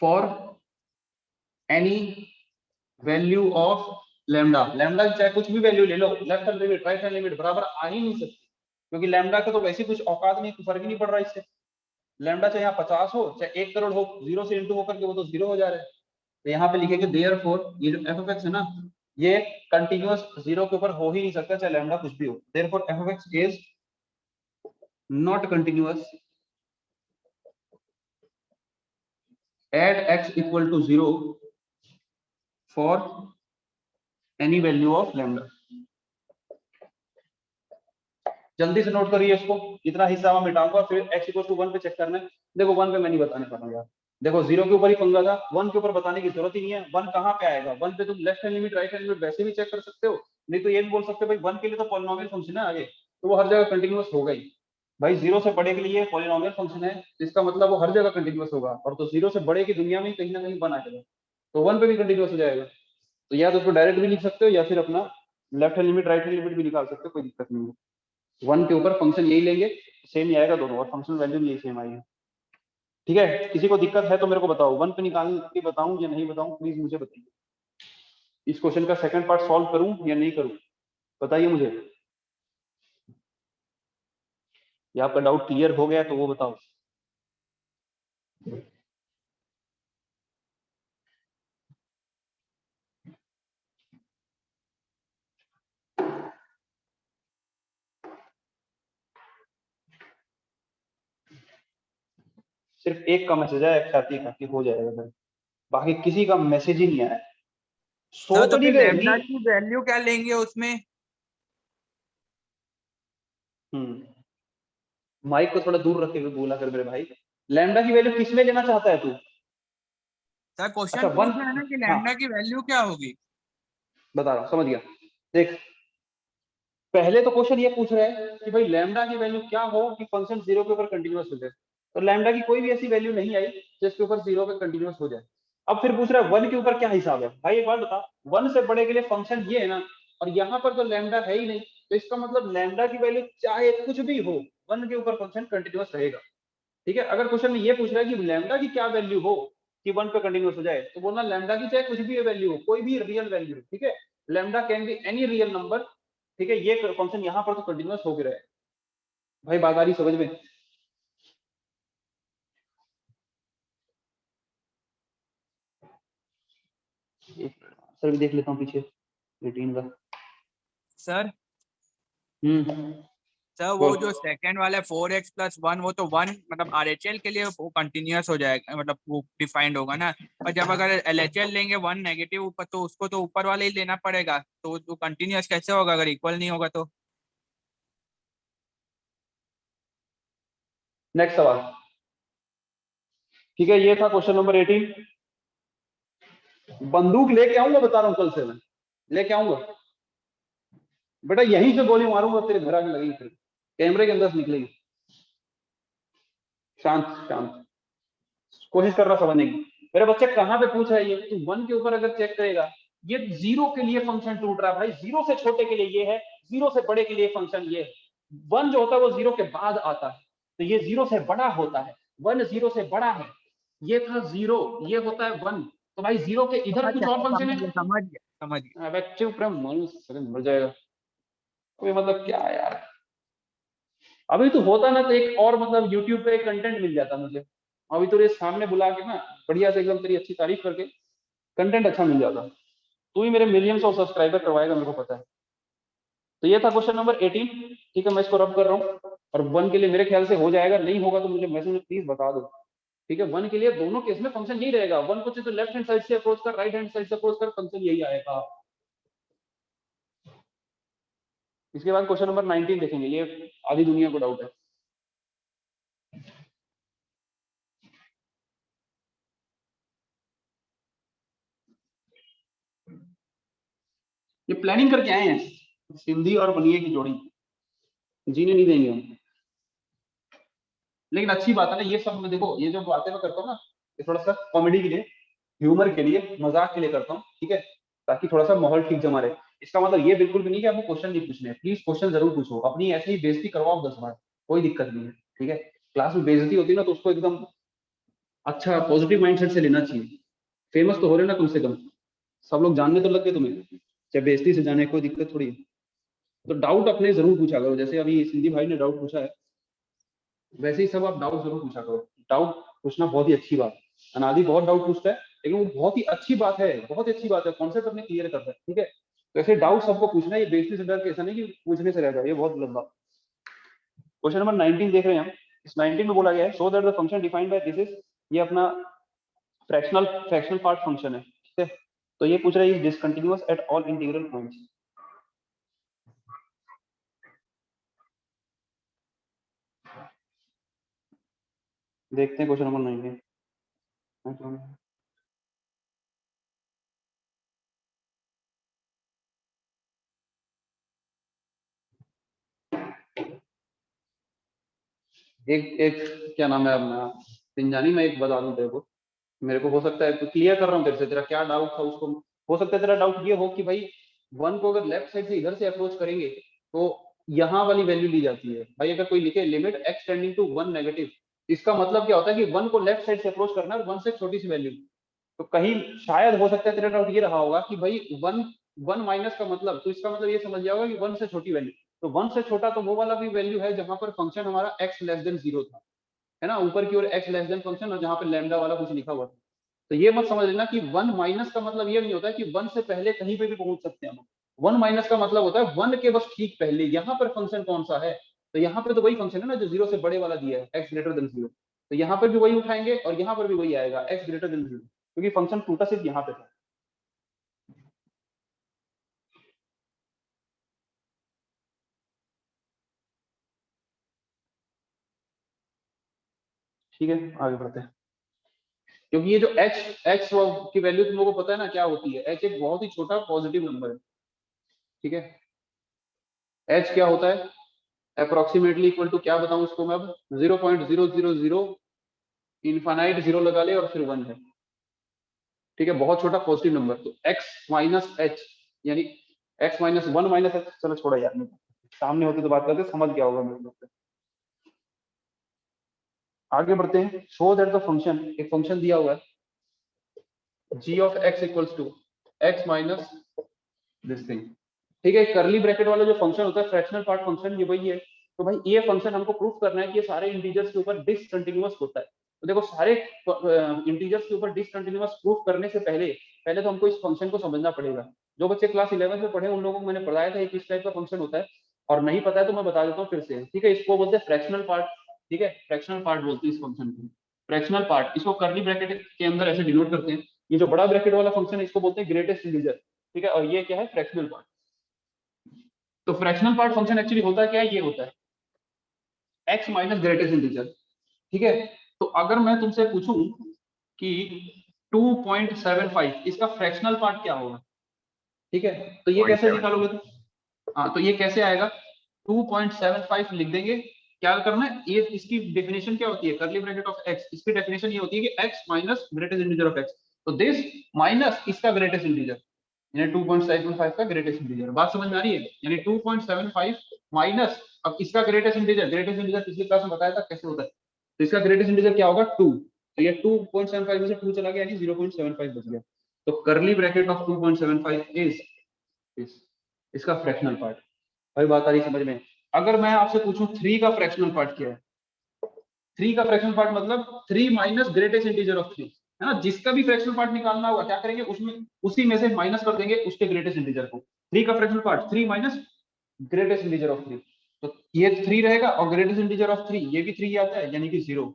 for any value of lambda. Lambda की चाहे कुछ भी वैल्यू ले लो, left hand limit right hand limit बराबर आ ही नहीं सकती, क्योंकि लैम्डा का तो वैसे कुछ औकात नहीं, फर्क ही नहीं पड़ रहा इससे। लैम्डा चाहे यहाँ 50 हो चाहे 1 करोड़ हो, 0 से इंटू होकर के वो तो 0 हो जा रहा है। तो यहाँ पे लिखेंगे देयरफॉर ये जो एफ ऑफ एक्स है ना, ये कंटिन्यूअस 0 के ऊपर हो ही नहीं सकता, चाहे लैम्डा कुछ भी हो। Therefore F of X is not continuous at x equal to 0 for any value of lambda. जल्दी से नोट करिए इसको, इतना हिस्सा मैं मिटाऊंगा, फिर x इक्वल टू 1 पे चेक करना है। देखो 1 पे मैं नहीं बताने पा रहा हूँ यार, देखो 0 के ऊपर ही पंगा था, 1 के ऊपर बताने की जरूरत ही नहीं है। 1 कहाँ पे आएगा, 1 पे तुम left hand limit right hand limit वैसे भी चेक कर सकते हो, नहीं तो ये भी बोल सकते हो भाई 1 के लिए तो पॉलिनोमियल फंक्शन है आगे, तो वो हर जगह कंटिन्यूअस होगा ही। भाई 0 से बड़े के लिए पॉलिनोमियल फंक्शन है, इसका मतलब वो हर जगह कंटिन्यूअस होगा, और तो 0 से बड़े की दुनिया में कहीं ना कहीं 1 आएगा, तो 1 पे भी कंटिन्यूअस हो जाएगा। तो या तो उसको डायरेक्ट भी लिख सकते हो या फिर अपना left hand limit right hand limit भी निकाल सकते हो, कोई दिक्कत नहीं है। 1 के ऊपर फंक्शन यही लेंगे, सेम ही आएगा दोनों, और फंक्शन वैल्यू भी यही सेम आएगी। ठीक है, किसी को दिक्कत है तो मेरे को बताओ, 1 पे निकाल के बताऊं या नहीं बताऊं, प्लीज मुझे बताइए। इस क्वेश्चन का सेकंड पार्ट सॉल्व करूं या नहीं करूं, बताइए मुझे। या आपका डाउट क्लियर हो गया तो वो बताओ। सिर्फ एक का मैसेज है ख्याति का कि हो जाएगा सर, बाकी किसी का मैसेज ही नहीं आया। सो सर तो तो नहीं फिर गए लैम्डा नहीं। की वैल्यू क्या लेंगे उसमें? माइक को थोड़ा दूर रखे हुए बोला कर मेरे भाई। लैम्डा की वैल्यू किस में लेना चाहता है तू? सर क्वेश्चन अच्छा पूछ 1, रहा है ना कि हाँ लैम्डा की वैल्यू क्या होगी। बता रहा हूँ, समझ गया। देख, पहले तो क्वेश्चन ये पूछ रहा है कि भाई लैम्डा की वैल्यू क्या हो कि फंक्शन 0 के ऊपर कंटिन्यूअस हो जाए, तो लैम्डा की कोई भी ऐसी वैल्यू नहीं आई जिसके ऊपर 0 पे कंटिन्यूअस हो जाए। अब फिर पूछ रहा है 1 के ऊपर क्या हिसाब है। भाई एक बात बता, 1 से बड़े के लिए फंक्शन ये है ना, और यहाँ पर तो लैम्डा है ही नहीं, तो इसका मतलब लैम्डा की वैल्यू चाहे कुछ भी हो 1 के ऊपर फंक्शन कंटिन्यूअस रहेगा। ठीक है, अगर क्वेश्चन में ये पूछ रहा है कि लैम्डा की क्या वैल्यू हो कि 1 पे कंटिन्यूअस हो जाए, तो बोलना लैम्डा की चाहे कुछ भी वैल्यू हो, कोई भी रियल वैल्यू। ठीक है, lambda can be any real number. ठीक है, ये फंक्शन यहाँ पर तो कंटिन्यूअस हो गया है। भाई बात आ रही समझ में? सर भी देख लेता हूँ पीछे रूटीन का। सर हम्म, सर वो जो सेकंड वाला है 4x प्लस 1, वो तो 1 मतलब RHL के लिए वो कंटिन्यूअस हो जाएगा, मतलब वो डिफाइंड होगा ना। और जब अगर LHL लेंगे 1 नेगेटिव ऊपर, तो उसको तो ऊपर वाले ही लेना पड़ेगा, तो वो कंटिन्यूअस कैसे होगा अगर इक्वल नहीं होगा तो? नेक्स्ट सवाल। ठीक है, ये था क्वेश्चन नंबर 18। बंदूक लेके आऊंगा, बता रहा हूँ कल से मैं लेके आऊंगा बेटा, यहीं से गोली मारूंगा तेरे घर आके लगेगी, फिर कैमरे के अंदर से निकलेगी। शांत शांत, कोशिश कर रहा समझने की। मेरे बच्चे कहाँ पे पूछ रहा है ये, तू 1 के ऊपर अगर चेक करेगा ये 0 के लिए फंक्शन टूट रहा है भाई, 0 से छोटे के लिए ये है, 0 से बड़े के लिए फंक्शन ये है। 1 जो होता है वो 0 के बाद आता है, तो ये 0 से बड़ा होता है, 1 0 से बड़ा है, ये था 0, ये होता है 1, तो भाई 0 के इधर कुछ और फंक्शन है। समझ गया। अबे चुप रह, मर जाएगा कोई, मतलब क्या यार। अभी तो होता ना तो एक और मतलब YouTube पे एक कंटेंट मिल जाता मुझे, अभी तो ये सामने बुला के ना बढ़िया से एकदम तेरी अच्छी तारीफ करके कंटेंट अच्छा मिल जाता, तू ही मेरे मिलियंस ऑफ सब्सक्राइबर करवाएगा, मेरे को पता है। तो ये था क्वेश्चन नंबर 18, ठीक है, मैं इसको रब कर रहा हूँ, और 1 के लिए मेरे ख्याल से हो जाएगा, नहीं होगा तो मुझे मैसेज में प्लीज बता दो, ठीक है। 1 के लिए दोनों केस में फंक्शन यही रहेगा, 1 को तो लेफ्ट हैंड साइड से अप्रोच कर, राइट हैंड साइड से अप्रोच कर, फंक्शन यही आएगा। इसके बाद क्वेश्चन नंबर 19 देखेंगे, ये आधी दुनिया को डाउट है। ये प्लानिंग करके आए हैं, सिंधी और बनिए की जोड़ी, जीने नहीं देंगे हम। लेकिन अच्छी बात है ना, ये सब मैं देखो, ये जो बातें मैं करता हूँ ना, ये थोड़ा सा कॉमेडी के लिए, ह्यूमर के लिए, मजाक के लिए करता हूँ, ठीक है, ताकि थोड़ा सा माहौल ठीक जमा रहे। इसका मतलब ये बिल्कुल भी नहीं कि आपको क्वेश्चन नहीं पूछने, प्लीज क्वेश्चन जरूर पूछो, अपनी ऐसे ही बेइज्जती करवाओ 10 बार, कोई दिक्कत नहीं है, ठीक है। क्लास में बेइज्जती होती है ना, तो उसको एकदम अच्छा पॉजिटिव माइंडसेट से लेना चाहिए। फेमस तो हो रहे ना कम से कम, सब लोग जानने तो लग गए तुम्हें, चाहे बेइज्जती से जाने, कोई दिक्कत थोड़ी है। तो डाउट अपने जरूर पूछा करो, जैसे अभी सिंधी भाई ने डाउट पूछा है, वैसे ही सब आप डाउट जरूर पूछा करो। डाउट पूछना बहुत ही अच्छी बात है, अनादि बहुत डाउट पूछता है, लेकिन वो बहुत ही अच्छी बात है, बहुत ही अच्छी बात है, कॉन्सेप्ट अपने क्लियर करता है, ठीक है। तो ऐसे डाउट सबको पूछना है, ये बेइज्जती से डर के, ऐसा नहीं कि पूछने से रह जाए, ये बहुत गलत बात। क्वेश्चन नंबर 19 देख रहे हैं हम, इस 19 में बोला गया है, show that the function defined by this is, ये अपना फ्रैक्शनल पार्ट फंक्शन है, ठीक है। तो ये पूछ रहा है, is discontinuous at all integral points. देखते हैं क्वेश्चन नंबर 19। एक क्या नाम है अपना, पिंजानी, मैं एक बता दूं तेरे को, मेरे को हो सकता है, तो क्लियर कर रहा हूँ तेरे से, तेरा क्या डाउट था उसको, हो सकता है तेरा डाउट ये हो कि भाई 1 को अगर लेफ्ट साइड से इधर से अप्रोच करेंगे तो यहाँ वाली वैल्यू ली जाती है। भाई अगर कोई लिखे limit x tending to 1 negative, इसका मतलब क्या होता है कि 1 को लेफ्ट साइड से अप्रोच करना है, 1 से छोटी सी वैल्यू। तो कहीं शायद हो सकता है तेरा डाउट ये रहा होगा कि भाई 1 माइनस का मतलब, तो इसका मतलब ये समझ जाओगा कि 1 से छोटी वैल्यू, तो 1 से छोटा तो वो वाला भी वैल्यू है जहां पर फंक्शन हमारा x लेस देन 0 था, है ना, ऊपर की ओर x लेस देन फंक्शन, और जहां पे लैम्डा वाला कुछ लिखा हुआ था। तो ये मत समझ लेना कि 1 माइनस का मतलब ये नहीं होता है कि 1 से पहले कहीं पे भी पहुंच सकते हैं हम। 1 माइनस का मतलब होता है 1 के बस ठीक पहले, यहाँ पर फंक्शन कौन सा है, तो यहाँ पे तो वही फंक्शन है ना जो 0 से बड़े वाला दिया है, x ग्रेटर देन 0, तो यहाँ पर भी वही उठाएंगे और यहाँ पर भी वही आएगा, x ग्रेटर देन 0, क्योंकि फंक्शन टूटा सिर्फ यहाँ पे था। ठीक है, आगे बढ़ते हैं, क्योंकि ये जो x की वैल्यू तुम लोगों को पता है ना क्या होती है, h एक बहुत ही छोटा पॉजिटिव नंबर है, ठीक है। h क्या होता है, अप्रोक्सीमेटली इक्वल टू, क्या बताऊं इसको मैं अब, 0.000 इनफाइनाइट 0 लगा ले और फिर 1 है, ठीक है, बहुत छोटा पॉजिटिव नंबर। तो x माइनस एच यानी x माइनस 1 माइनस एच, चलो छोड़ा यार, नहीं सामने होते तो बात करते, समझ गया होगा मेरे को। आगे बढ़ते हैं, शो दैट द फंक्शन, एक फंक्शन दिया हुआ है g of x equals to x minus this thing, ठीक है। करली ब्रैकेट वाला जो फंक्शन होता है फ्रैक्शनल पार्ट फंक्शन, ये वही है। तो भाई ये फंक्शन हमको प्रूफ करना है कि ये सारे इंटीजर्स के ऊपर डिसकंटिन्यूअस होता है। तो देखो सारे इंटीजर्स के ऊपर डिसकंटिन्यूअस प्रूफ करने से पहले पहले तो हमको इस फंक्शन को समझना पड़ेगा। जो बच्चे क्लास 11 में पढ़े उन लोगों को मैंने पढ़ाया था किस टाइप का फंक्शन होता है, और नहीं पता है तो मैं बता देता हूँ फिर से, ठीक है। इसको बोलते हैं फ्रैक्शनल पार्ट, ठीक है, फ्रैक्शनल पार्ट बोलते हैं इस फंक्शन को, फ्रैक्शनल पार्ट। इसको करली ब्रैकेट के अंदर ऐसे डिनोट करते हैं। ये जो बड़ा ब्रैकेट वाला फंक्शन है इसको बोलते हैं ग्रेटेस्ट इंटीजर, ठीक है, और ये क्या है, फ्रैक्शनल पार्ट। तो फ्रैक्शनल पार्ट फंक्शन एक्चुअली होता क्या है, ये होता है x माइनस ग्रेटेस्ट इंटीजर, ठीक है। तो अगर मैं तुमसे पूछूं कि 2.75 इसका फ्रैक्शनल पार्ट क्या होगा, ठीक है, तो ये कैसे निकालोगे तुम, हाँ तो ये कैसे आएगा, 2.75 लिख देंगे। क्या करना है, ये इसकी डेफिनेशन क्या होती है, करली ब्रैकेट ऑफ x, इसकी डेफिनेशन ये होती है कि x minus greatest integer of x, तो दिस माइनस इसका ग्रेटेस्ट इंटीजर, यानी 2.75 का ग्रेटेस्ट इंटीजर। बात समझ में आ रही है? यानी 2.75 माइनस, अब इसका ग्रेटेस्ट इंटीजर पिछली क्लास में बताया था कैसे होता है, तो इसका ग्रेटेस्ट इंटीजर क्या होगा 2, तो ये 2.75 में से 2 चला गया यानी 0.75 बच गया। तो करली ब्रैकेट ऑफ 2.75 इज इसका फ्रैक्शनल पार्ट। भाई बात आ रही समझ में? अगर मैं आपसे पूछूं 3 का फ्रैक्शनल पार्ट क्या है, 3 का फ्रैक्शनल पार्ट मतलब 3 माइनस ग्रेटेस्ट इंटीजर ऑफ 3, है ना, जिसका भी फ्रैक्शनल पार्ट निकालना होगा क्या करेंगे, उसमें उसी में से माइनस कर देंगे उसके ग्रेटेस्ट इंटीजर को। 3 का fractional part 3 minus greatest integer of 3, तो ये 3 रहेगा और ग्रेटेस्ट इंटीजर ऑफ 3 ये भी 3 आता है यानी कि 0,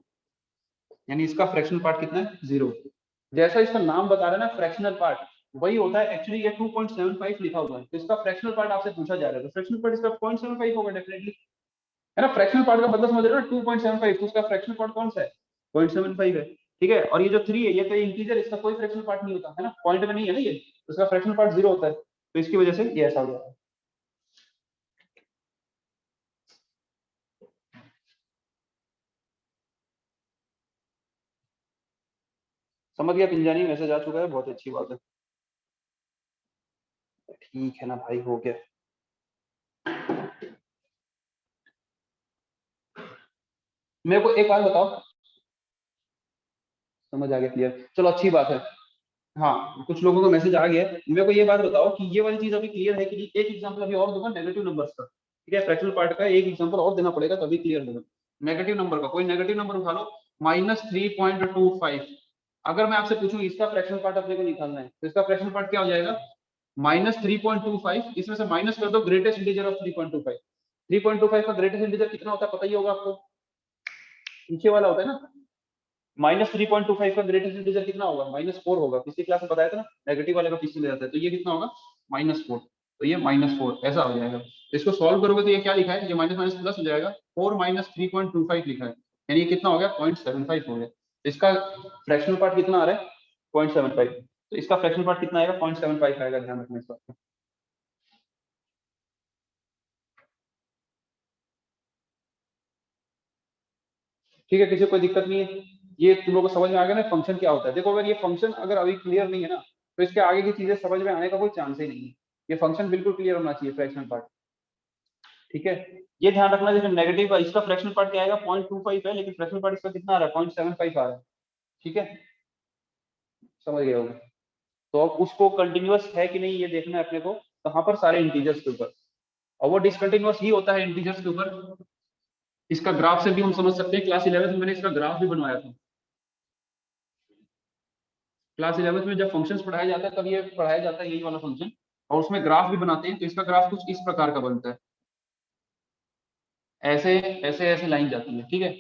यानी इसका फ्रैक्शनल पार्ट कितना है 0। जैसा इसका नाम बता रहा है ना फ्रैक्शनल पार्ट, वही होता है एक्चुअली ये 2.75 लिखा हुआ है, तो इसका फ्रैक्शनल पार्ट आपसे पूछा जा रहा है, तो फ्रैक्शनल पार्ट इसका 0.75 होगा डेफिनेटली, है ना। फ्रैक्शनल पार्ट का मतलब समझ रहे हो ना, 2.75, तो उसका फ्रैक्शनल पार्ट कौन सा है 0.75 है, ठीक है। और ये जो 3 है ये तो इंटीजर, इसका कोई फ्रैक्शनल पार्ट नहीं होता है ना, पॉइंट में नहीं है ना ये, तो इसका फ्रैक्शनल पार्ट 0 होता है, तो इसकी वजह से ये ऐसा हो जाता है। समझ गया पिंजानी, मैसेज आ चुका है, बहुत अच्छी बात है, ठीक है ना भाई, हो गया। मेरे को एक बात बताओ, समझ आ गया, क्लियर, चलो अच्छी बात है। हाँ कुछ लोगों का मैसेज आ गया, मेरे को ये बात बताओ कि ये वाली चीज अभी क्लियर है कि नहीं। एक एग्जांपल अभी और दूंगा नेगेटिव नंबर्स का, ठीक है, फ्रैक्शनल पार्ट का एक एग्जांपल और देना पड़ेगा तभी क्लियर होगा। नेगेटिव नंबर का, कोई नेगेटिव नंबर उठा लो, -3.25, अगर मैं आपसे पूछूं इसका फ्रैक्शनल पार्ट अपने को निकालना है, तो इसका फ्रैक्शनल पार्ट क्या हो जाएगा -3.25, इसमें से माइनस कर दो ग्रेटेस्ट इंटीजर ऑफ 3.25। 3.25 का ग्रेटेस्ट इंटीजर कितना होता है पता ही होगा आपको, नीचे वाला होता है ना, -3.25 का ग्रेटेस्ट इंटीजर कितना होगा -4 होगा, पिछली क्लास में बताया था ना, नेगेटिव वाले का पीछे ले जाता है, तो ये कितना होगा -4, तो ये -4 ऐसा हो जाएगा। इसको सॉल्व करोगे तो ये क्या लिखा है, ये माइनस माइनस प्लस हो जाएगा, 4 माइनस 3.25 लिखा है, यानी ये कितना हो गया 0.75 हो गया। इसका फ्रैक्शनल पार्ट कितना आ रहा है 0.75, तो इसका फ्रैक्शनल पार्ट कितना आएगा 0.75 आएगा, ध्यान रखना इस बात का। ठीक है, किसी को कोई दिक्कत नहीं है, ये तुम लोगों को समझ में आ गया ना फंक्शन क्या होता है। देखो अगर ये फंक्शन अगर अभी क्लियर नहीं है ना, तो इसके आगे की चीजें समझ में आने का कोई चांस ही नहीं है, ये फंक्शन बिल्कुल क्लियर होना चाहिए फ्रैक्शनल पार्ट, ठीक है। ये ध्यान रखना, जैसे नेगेटिव का इसका फ्रैक्शनल पार्ट क्या आएगा 0.25 है, लेकिन फ्रैक्शनल पार्ट इसका कितना आ रहा है 0.75 आ रहा है, ठीक है, समझ गए होंगे। तो अब उसको कंटिन्यूअस है कि नहीं ये देखना है अपने को, कहाँ पर सारे इंटीजर्स के ऊपर, और वो डिसकंटिन्यूअस ही होता है इंटीजर्स के ऊपर। इसका ग्राफ से भी हम समझ सकते हैं, क्लास 11 में मैंने इसका ग्राफ भी बनवाया था। क्लास 11 में जब फंक्शंस पढ़ाया जाता है तब ये पढ़ाया जाता है यही वाला फंक्शन, और उसमें ग्राफ भी बनाते हैं, तो इसका ग्राफ कुछ इस प्रकार का बनता है, ऐसे ऐसे ऐसे लाइन जाती है, ठीक है।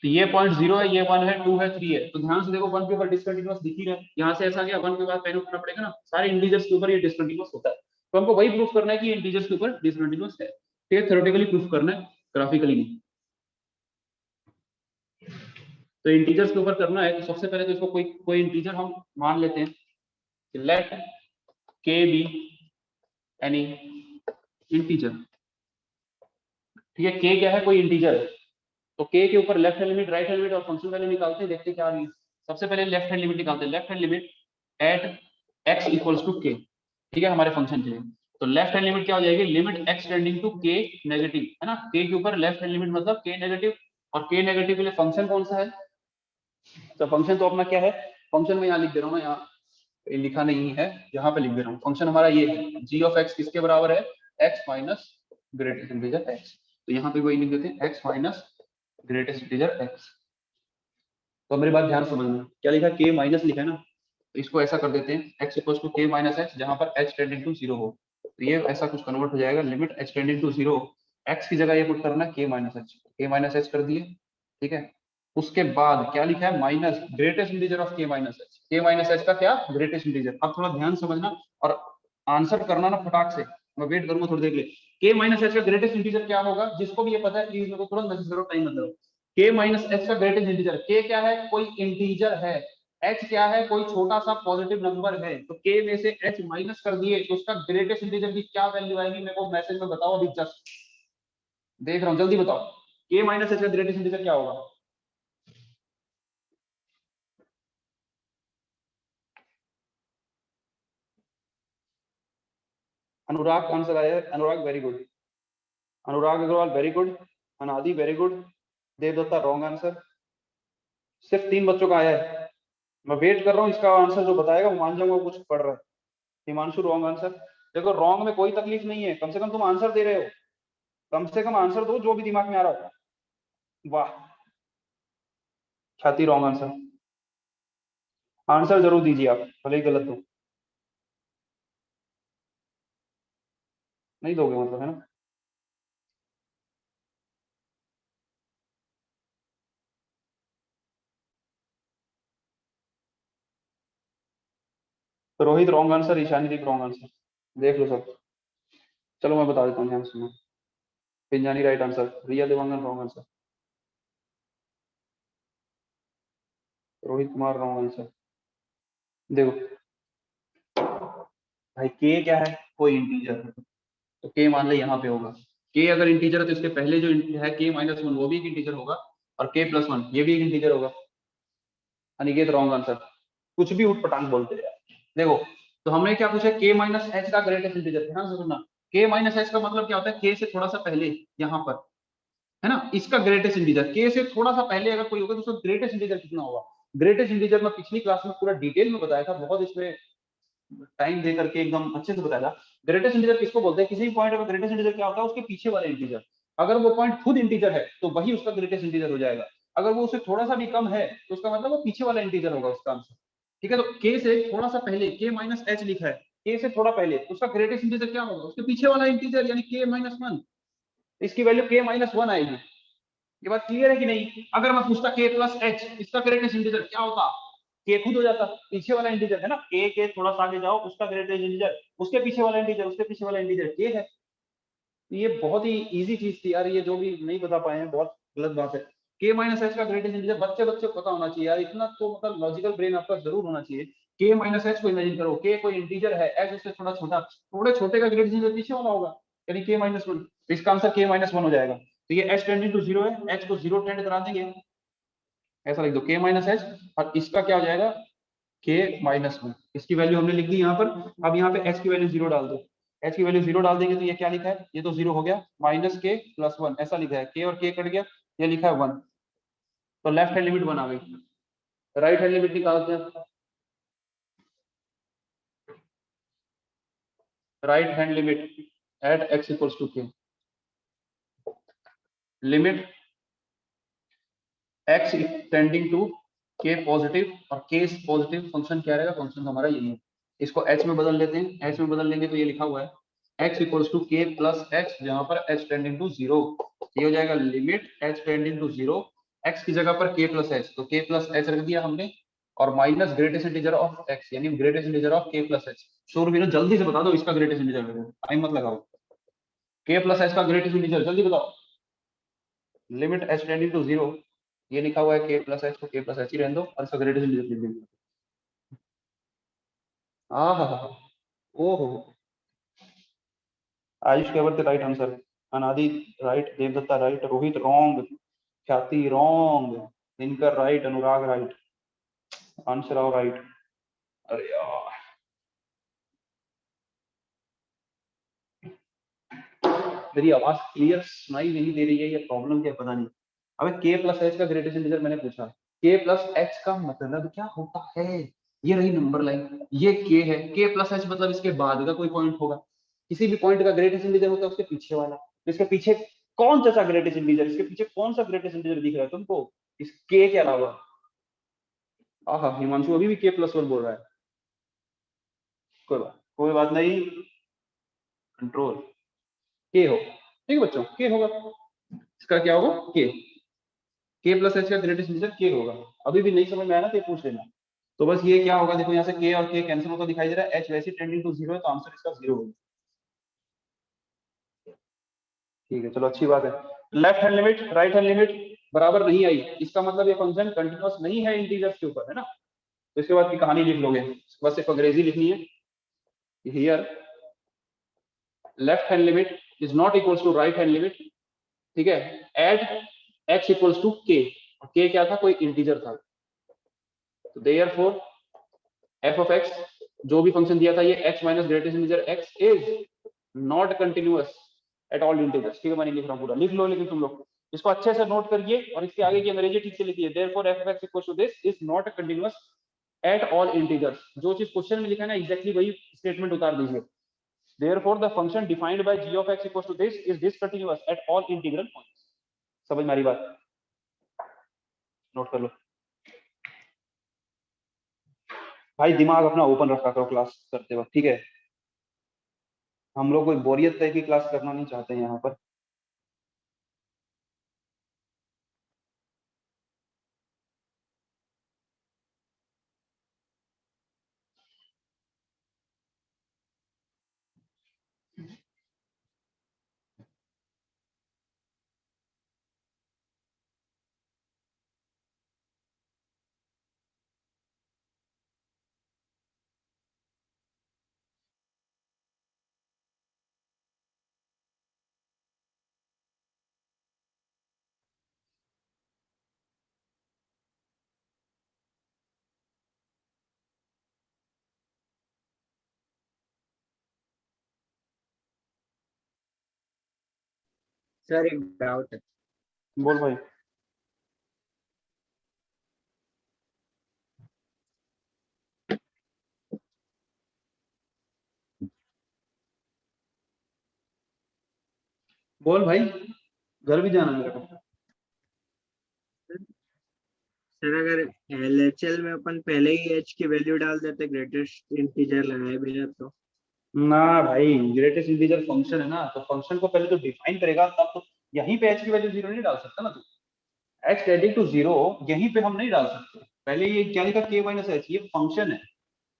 तो ये 0.0 है, ये 1 है, 2 है, 3 है, तो ध्यान से देखो 1 के ऊपर डिसकंटिन्यूअस दिख ही रहा है, यहाँ से ऐसा गया 1 के बाद पेन उठाना पड़ेगा ना, सारे इंटीजर्स के ऊपर ये डिसकंटिन्यूअस होता है, तो हमको वही प्रूफ करना है कि इंटीजर्स के ऊपर डिसकंटिन्यूअस है, ठीक है, थ्योरेटिकली प्रूफ करना है, ग्राफिकली नहीं। तो इंटीजर्स के ऊपर करना है, तो सबसे पहले तो इसको कोई इंटीजर हम मान लेते हैं, let k be any integer, ठीक है, k क्या है कोई इंटीजर है, तो k के ऊपर left hand limit right hand limit और फंक्शन वैल्यू निकालते हैं, देखते हैं क्या आ रही है। सबसे पहले लेफ्ट हैंड लिमिट निकालते हैं, left hand limit at x equals to k, ठीक है, हमारे फंक्शन के लिए, तो लेफ्ट हैंड लिमिट क्या हो जाएगी, limit x tending to k negative, है ना, k के ऊपर लेफ्ट हैंड लिमिट मतलब k नेगेटिव, और k नेगेटिव के लिए फंक्शन कौन सा है, तो फंक्शन तो अपना क्या है, फंक्शन में यहाँ लिख दे रहा हूँ ना, यहाँ लिखा नहीं है, यहाँ पे लिख दे रहा हूँ, फंक्शन हमारा ये है g ऑफ x किसके बराबर है, x minus greatest integer x, तो यहाँ पे वही लिख देते हैं x minus greatest integer x। तो मेरी बात ध्यान समझना, क्या लिखा k माइनस लिखा है ना, तो इसको ऐसा कर देते हैं x equals to k minus x, जहाँ पर h टेंडिंग टू 0 हो, तो ये ऐसा कुछ कन्वर्ट हो जाएगा, limit h tending to 0, x की जगह ये पुट करना k माइनस h कर दिए, ठीक है। उसके बाद क्या लिखा है, minus greatest integer of k minus h का क्या ग्रेटेस्ट इंटीजर। अब थोड़ा ध्यान समझना और आंसर करना ना फटाक से, मैं वेट करूंगा थोड़ी देर के लिए। k माइनस h का ग्रेटेस्ट इंटीजर क्या होगा, जिसको भी ये पता है प्लीज मेरे को तुरंत मैसेज करो, टाइम मत लो। k माइनस h का ग्रेटेस्ट इंटीजर, k क्या है कोई इंटीजर है, h क्या है कोई छोटा सा पॉजिटिव नंबर है, तो k में से h माइनस कर दिए तो उसका ग्रेटेस्ट इंटीजर की क्या वैल्यू आएगी, मेरे को मैसेज में बताओ अभी, जस्ट देख रहा हूँ, जल्दी बताओ k माइनस h का ग्रेटेस्ट इंटीजर क्या होगा। अनुराग का आंसर आया है, अनुराग वेरी गुड, अनुराग अग्रवाल वेरी गुड, अनादि very good, Devdatta wrong answer. सिर्फ 3 बच्चों का आया है, मैं वेट कर रहा हूँ इसका आंसर जो बताएगा वो मान जाऊंगा कुछ पढ़ रहा है। Himanshu wrong answer. देखो रॉन्ग में कोई तकलीफ नहीं है, कम से कम तुम आंसर दे रहे हो, कम से कम आंसर दो जो भी दिमाग में आ रहा हो। वाह, ख्याति रॉन्ग आंसर। आंसर जरूर दीजिए आप, भले ही गलत हो। नहीं दोगे मतलब, है ना? तो रोहित रॉन्ग आंसर, ईशानी दीप रॉन्ग आंसर, देख लो सब। चलो मैं बता देता हूँ, ध्यान सुनो। Pinjani right answer, Riya Dewangan wrong answer, Rohit Kumar wrong answer. देखो भाई, के क्या है? कोई इंटीजर, तो के मान ले यहाँ पे होगा। के अगर इंटीजर है तो इसके पहले जो है के माइनस वन वो भी एक इंटीजर होगा, और के प्लस वन ये भी एक इंटीजर होगा। अनिकेत रॉन्ग आंसर, कुछ भी उठपटांग बोलते हैं। देखो तो हमने क्या पूछा, के माइनस एच का ग्रेटेस्ट इंटीजर, ध्यान से सुनना। के माइनस एच का मतलब क्या होता है, के से थोड़ा सा पहले यहाँ पर, है ना, इसका ग्रेटेस्ट इंटीजर। के से थोड़ा सा पहले अगर कोई होगा तो उसका ग्रेटेस्ट इंटीजर कितना होगा। ग्रेटेस्ट इंटीजर मैं पिछली क्लास में पूरा डिटेल में बताया था, बहुत इसमें टाइम दे करके एकदम अच्छे से बताया था। ग्रेटेस्ट इंटीजर किसको बोलते हैं, किसी भी पॉइंट का ग्रेटेस्ट इंटीजर क्या होता है, उसके पीछे वाला इंटीजर। अगर वो पॉइंट खुद इंटीजर है तो वही उसका ग्रेटेस्ट इंटीजर हो जाएगा, अगर वो उससे थोड़ा सा भी कम है तो उसका मतलब वो पीछे वाला इंटीजर होगा उसका आंसर। ठीक है, तो के से थोड़ा सा पहले, के माइनस एच लिखा है, के से थोड़ा पहले, तो उसका ग्रेटेस्ट इंटीजर क्या होगा, उसके पीछे वाला इंटीजर, यानी के माइनस वन। इसकी वैल्यू के माइनस वन आएगी। ये बात क्लियर है कि नहीं? अगर मैं पूछता के प्लस एच, इसका ग्रेटेस्ट इंटीजर क्या होता, के खुद हो जाता, पीछे वाला इंटीजर है ना, के थोड़ा सा आगे जाओ, उसका ग्रेटेस्ट इंटीजर, उसके पीछे वाला इंटीजर, उसके पीछे वाला इंटीजर के है। ये बहुत ही इजी चीज थी यार, ये जो भी नहीं बता पाए हैं बहुत गलत बात है। के माइनस एच का ग्रेटेस्ट इंटीजर बच्चे बच्चे को पता होना चाहिए यार, इतना तो मतलब लॉजिकल ब्रेन आपका जरूर होना चाहिए। के माइनस एच को इमेजिन करो, के कोई इंटीजर है, एच उससे थोड़ा छोटा, थोड़े छोटे का ग्रेटेस्ट इंटीजर पीछे वाला होगा, यानी के माइनस वन। तो इसका आंसर के माइनस वन हो जाएगा। तो ये एच टेंडिंग टू जीरो है, एच को जीरो टेंड करा देंगे, ऐसा लिख दो के माइनस एच, और इसका क्या हो जाएगा, के माइनस वन। इसकी वैल्यू हमने लिख दी यहाँ पर। अब यहाँ पे एच की वैल्यू जीरो डाल दो, एच की वैल्यू जीरो डाल देंगे तो ये क्या लिखा है, ये तो जीरो हो गया, माइनस के प्लस वन ऐसा लिखा है, के और के कट गया, ये लिखा है वन। तो लेफ्ट हैंड लिमिट वन आ गई, राइट हैंड लिमिट निकालते हैं। Right hand limit at X equals to K, limit X tending to K positive और के पॉजिटिव, फंक्शन क्या रहेगा, फंक्शन हमारा यही है। इसको एच में बदल लेते हैं, एच में बदल लेंगे तो ये लिखा हुआ है x equals to K plus X, जहां पर h टेंडिंग टू जीरो, ये हो जाएगा limit h tending to zero, x की जगह पर k प्लस एच, तो k प्लस एच रख दिया हमने, और minus greatest integer of x, यानी greatest integer of k plus H. शोर जल्दी से बता दो इसका ग्रेटेस्ट इंटीजर, टाइम मत लगाओ। k प्लस एच का ग्रेटेस्ट इंटीजर जल्दी बताओ। Limit h tending to zero, ये लिखा हुआ है k प्लस एच, को k प्लस एच ही रहने दो, और इसका ग्रेटेस्ट इंटीजर लिख देंगे। ओहो, आयुष केवल द राइट आंसर, अनादि right, Devdatta right, Rohit wrong, ख्याति रॉन्ग, दिनकर राइट, अनुराग राइट, अंशराव राइट। अरे यार, मेरी आवाज क्लियर सुनाई नहीं दे रही है, ये प्रॉब्लम क्या है पता नहीं। अबे के प्लस एच का ग्रेटेस्ट इंटीजर मैंने पूछा, के प्लस एच का मतलब क्या होता है, ये रही नंबर लाइन, ये के है, के प्लस एच मतलब इसके बाद का कोई पॉइंट होगा, किसी भी पॉइंट का ग्रेटेस्ट इंटीजर होता है उसके पीछे वाला। तो इसके पीछे कौन सा ग्रेटेस्ट इंटीजर, इसके पीछे कौन सा ग्रेटेस्ट इंटीजर दिख रहा है तुमको इस के के अलावा? आहा, हिमांशु अभी भी के प्लस वन बोल रहा है। कोई बात नहीं, कंट्रोल, के हो, ठीक है बच्चों, के होगा, इसका क्या होगा, के प्लस एच का ग्रेटेस्ट इंटीजर के होगा। अभी भी नहीं समझ में आया ना तो ये पूछ लेना। तो बस ये क्या होगा, देखो यहाँ से के और के कैंसिल होता दिखाई दे रहा है, एच वैसे टेंडिंग टू जीरो है, तो आंसर इसका जीरो होगा। ठीक है, चलो अच्छी बात है। Left hand limit right hand limit बराबर नहीं आई, इसका मतलब ये फंक्शन कंटीन्यूअस नहीं है इंटीजर्स के ऊपर, है ना। तो इसके बाद की कहानी लिख लोगे, बस सिर्फ अंग्रेजी लिखनी है। Here left hand limit is not equals to right hand limit, ठीक है, एट एक्स इक्वल्स टू के, के क्या था, कोई इंटीजर था। तो देयरफॉर एफ ऑफ एक्स, जो भी फंक्शन दिया था ये x minus greatest integer x is not continuous at all integers. ठीक है, मैं नहीं लिख रहा हूँ पूरा, लिख लो लेकिन तुम लोग इसको अच्छे से नोट करिए और इसके आगे की अंग्रेजी ठीक से लिखिए। Therefore f of x equals to this is not continuous at all integers. जो चीज क्वेश्चन में लिखा है ना एग्जैक्टली वही स्टेटमेंट उतार दीजिए। Therefore the function defined by g of x equals to this is discontinuous at all integral points. समझ में आ रही बात? नोट कर लो भाई, दिमाग अपना ओपन रखा करो क्लास करते वक्त, ठीक है? हम लोग कोई बोरियत टाइप की क्लास करना नहीं चाहते हैं यहाँ पर। सर एक डाउट है। बोल भाई। बोल भाई, घर भी जाना है मेरे को। सर अगर LHL में अपन पहले ही h की वैल्यू डाल देते ग्रेटेस्ट इंटीजर लगाए बिना तो ना भाई, ग्रेटेस्ट इंटीजर फंक्शन है ना, तो फंक्शन को पहले तो डिफाइन करेगा तब तो। यहीं पे h की वैल्यू 0 नहीं डाल सकता ना तू। h टेंडिंग टू 0 यहीं पे हम नहीं डाल सकते। पहले ये क्या लिखा, k माइनस h, ये फंक्शन है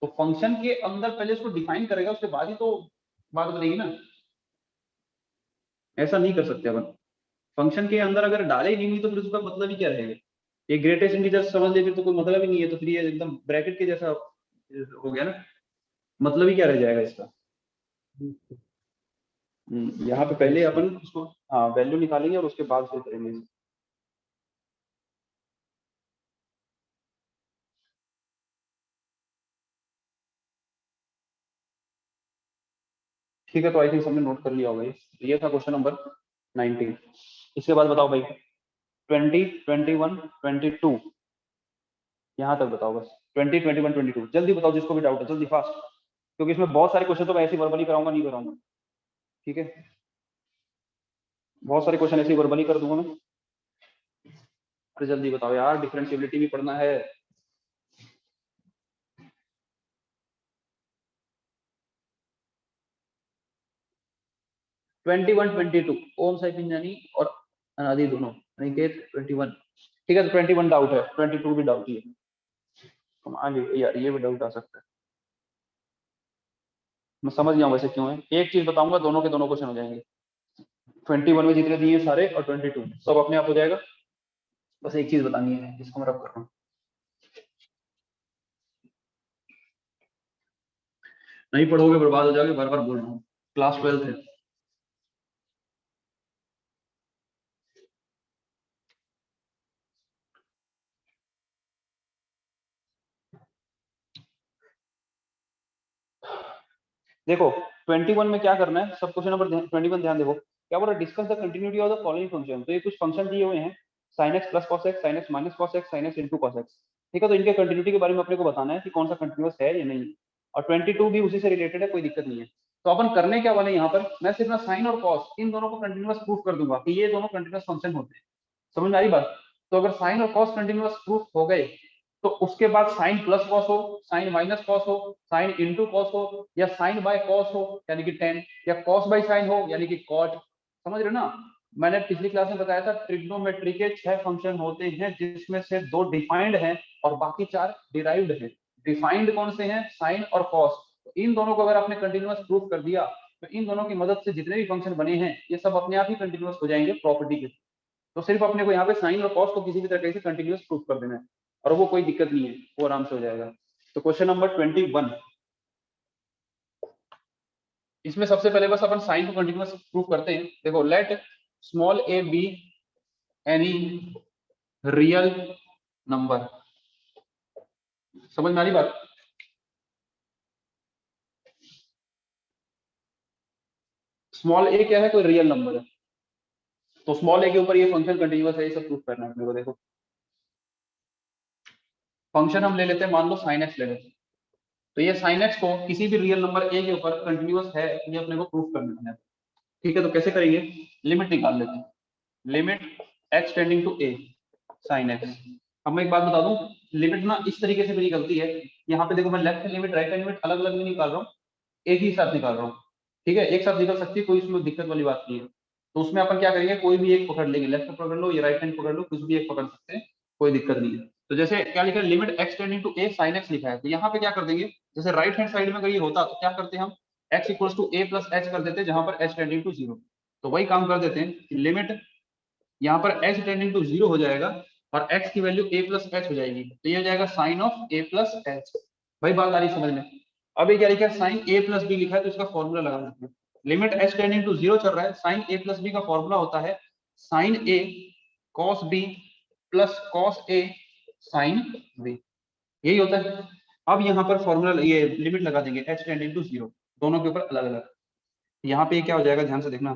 तो फंक्शन के अंदर पहले इसको डिफाइन करेगा, उसके बाद ही तो बात बनेगी ना। ऐसा नहीं कर सकते अपन। फंक्शन के अंदर अगर डाले ही नहीं तो फिर उसका मतलब ही क्या रहेगा? ये ग्रेटेस्ट इंटीजर समझ ले फिर तो कोई मतलब ही नहीं है, तो फिर ये एकदम ब्रैकेट के जैसा हो गया ना। मतलब ही क्या रह जाएगा इसका? यहाँ पे पहले अपन उसको हाँ वैल्यू निकालेंगे और उसके बाद फिर करेंगे। ठीक है, तो आई थिंक सबने नोट कर लिया होगा ये था क्वेश्चन नंबर 19। इसके बाद बताओ भाई 20, 21, 22 यहाँ तक बताओ बस। 20, 21, 22 जल्दी बताओ, जिसको भी डाउट है जल्दी फास्ट, क्योंकि इसमें बहुत सारे क्वेश्चन तो मैं ऐसे वर्बली कराऊंगा, नहीं कराऊंगा। ठीक है, बहुत सारे क्वेश्चन ऐसे वर्बली कर दूंगा मैं। अरे जल्दी बताओ यार, डिफरेंशियबिलिटी भी पढ़ना है। ट्वेंटी वन 22 ओम साइकिल यानी और अनादि दोनों अनिकेत 21। ठीक है, तो 21 डाउट है, 22 भी डाउट ही है। तुम आगे यार, ये भी डाउट आ सकता है। मैं समझ गया हूं वैसे क्यों है। एक चीज बताऊंगा, दोनों के दोनों क्वेश्चन हो जाएंगे। 21 में जितने दिए सारे और 22 सब अपने आप हो जाएगा। बस एक चीज बतानी है जिसको मैं रब कर रहा हूँ। नहीं पढ़ोगे बर्बाद हो जाओगे, बार बार बोल रहा हूँ। क्लास 12 है। देखो 21 में क्या करना है, सब क्वेश्चन नंबर 21 ध्यान देखो क्या बोल रहा है, discuss the continuity of the following function. तो ये कुछ फंक्शन दिए हुए हैं, sin x plus cos x, sin x minus cos x, sin x into cos x। ठीक है, तो इनके कंटिन्यूटी के बारे में अपने को बताना है कि कौन सा कंटिन्यूअस है या नहीं। और 22 भी उसी से रिलेटेड है, कोई दिक्कत नहीं है। तो अपन करने क्या वाले यहाँ पर, मैं सिर्फ ना साइन और कॉस इन दोनों को कंटिन्यूअस प्रूफ कर दूंगा कि ये दोनों कंटिन्यूअस फंक्शन होते हैं। समझ में आ रही बात? तो अगर साइन और कॉस कंटिन्यूअस प्रूफ हो गए तो उसके बाद साइन प्लस कॉस हो, साइन माइनस कॉस हो, साइन इंटू कॉस हो, या साइन बाय कॉस हो यानी कि टेन, या कॉस बाय साइन हो यानी कि कॉट। समझ रहे हो ना? मैंने पिछली क्लास में बताया था ट्रिग्नोमेट्री के 6 फंक्शन होते हैं, जिसमें से 2 डिफाइंड हैं और बाकी 4 डिराइव्ड हैं। डिफाइंड कौन से हैं? साइन और कॉस। तो इन दोनों को अगर आपने कंटिन्यूअस प्रूफ कर दिया तो इन दोनों की मदद से जितने भी फंक्शन बने हैं ये सब अपने आप ही कंटिन्यूअस हो जाएंगे प्रॉपर्टी के। तो सिर्फ अपने को यहाँ पे साइन और कॉस को किसी भी तरीके से कंटिन्यूअस प्रूफ कर देना है और वो कोई दिक्कत नहीं है, वो आराम से हो जाएगा। तो क्वेश्चन नंबर 21, इसमें सबसे पहले बस अपन साइन को कंटिन्यूअस प्रूफ करते हैं। देखो let small a be any real number. समझ में आ रही बात? स्मॉल ए क्या है, कोई रियल नंबर है, तो स्मॉल ए के ऊपर ये फंक्शन कंटिन्यूअस है, ये सब प्रूफ करना है अपने को। देखो फंक्शन हम ले लेते हैं, मान लो sin x ले लेते हैं, तो ये sin x को किसी भी रियल नंबर a के ऊपर कंटिन्यूअस है, ये अपने को प्रूफ करना है। ठीक है, तो कैसे करेंगे, लिमिट निकाल लेते हैं, limit x tending to a sin x। अब मैं एक बात बता दूं, लिमिट ना इस तरीके से भी निकलती है, यहाँ पे देखो मैं left hand limit right hand limit अलग अलग नहीं निकाल रहा हूँ, एक ही साथ निकाल रहा हूँ। ठीक है, एक साथ निकल सकती है, कोई इसमें दिक्कत वाली बात नहीं है। तो उसमें अपन क्या करेंगे, कोई भी एक पकड़ लेंगे, लेफ्ट पकड़ लो या राइट हैंड पकड़ लो, कुछ भी एक पकड़ सकते हैं, कोई दिक्कत नहीं है। तो जैसे क्या लिखा है, limit x tending to a sin x लिखा है, तो यहाँ पे क्या कर देंगे, जैसे राइट हैंड साइड में अगर ये होता तो क्या करते हैं हम, x equals to a plus h कर देते, जहां पर h टेंडिंग टू 0। तो वही काम कर देते हैं कि लिमिट यहाँ पर h टेंडिंग टू 0 हो जाएगा और x की वैल्यू a प्लस h हो जाएगी, तो ये हो जाएगा sine of a plus h। भाई बात आ रही समझ में। अब ये क्या लिखा है, साइन a प्लस b लिखा है, तो इसका फॉर्मूला लगा देते हैं। लिमिट h टेंडिंग टू 0 चल रहा है, साइन a प्लस b का फॉर्मूला होता है sine a cos b plus cos a sine b, यही होता है। अब यहाँ पर फॉर्मूला ये लिमिट लगा देंगे h टेंडिंग टू 0, दोनों के ऊपर अलग अलग। यहाँ पे क्या हो जाएगा, ध्यान से देखना,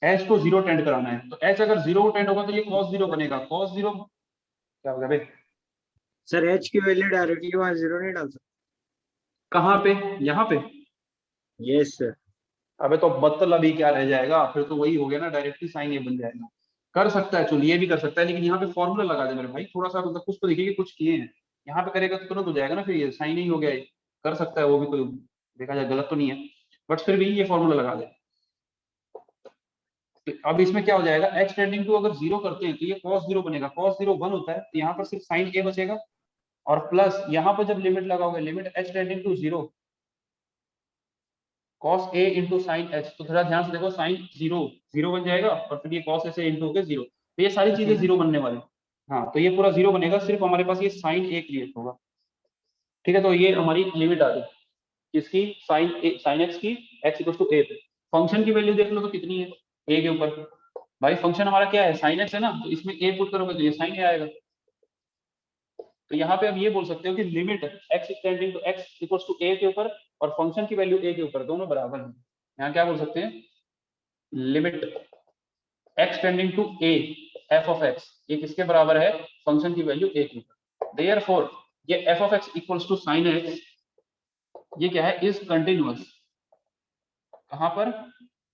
h को 0 टेंड कराना है, तो h अगर 0 टेंड होगा तो ये cos 0 बनेगा, cos 0 क्या होगा भाई, सर एच की वैल्यू डायरेक्टली वहां 0 नहीं डाल सकते? कहाँ पे, यहाँ पे। Yes sir. अबे तो मतलब अभी क्या रह जाएगा, फिर तो वही हो गया ना, डायरेक्टली साइन ए बन जाएगा। कर सकता है, चलो ये भी कर सकता है, लेकिन यहाँ पे फॉर्मूला लगा दे मेरे भाई, थोड़ा सा मतलब कुछ तो देखिए कि कुछ किए हैं। यहाँ पे करेगा तो तुरंत हो जाएगा ना, फिर ये साइन ही हो गया ये। कर सकता है वो भी, कोई देखा जाए गलत तो नहीं है, बट फिर भी ये फॉर्मूला लगा दे। तो अब इसमें क्या हो जाएगा, x टेंडिंग टू अगर 0 करते हैं तो ये cos 0 बनेगा, cos 0 1 होता है, तो यहाँ पर सिर्फ साइन a बचेगा, और प्लस यहाँ पर जब लिमिट लगाओगे, limit h tending to 0 cos a into sine h, तो थोड़ा ध्यान से देखो, साइन 0 बन जाएगा और फिर ये cos a इंटू होकर 0, तो ये सारी चीजें 0 बनने वाले। हाँ, तो ये पूरा 0 बनेगा, सिर्फ हमारे पास ये साइन a क्रिएट होगा। ठीक है, तो ये हमारी लिमिट आ गई इसकी, साइन x की x इक्वल टू a पे। फंक्शन की वैल्यू देख लो तो कितनी है, a के ऊपर। भाई फंक्शन हमारा क्या है, साइन x है ना, तो इसमें a पुट करोगे तो ये साइन a आएगा। तो यहाँ पे आप ये बोल सकते हो कि limit x tending to x equals to a के ऊपर और फंक्शन की वैल्यू a के ऊपर, दोनों बराबर हैं। यहाँ क्या बोल सकते हैं, limit x tending to a f of x, ये किसके बराबर है, फंक्शन की वैल्यू a के ऊपर। देयरफॉर ये f of x equals to sine x, ये क्या है, इज कंटिन्यूअस। कहाँ पर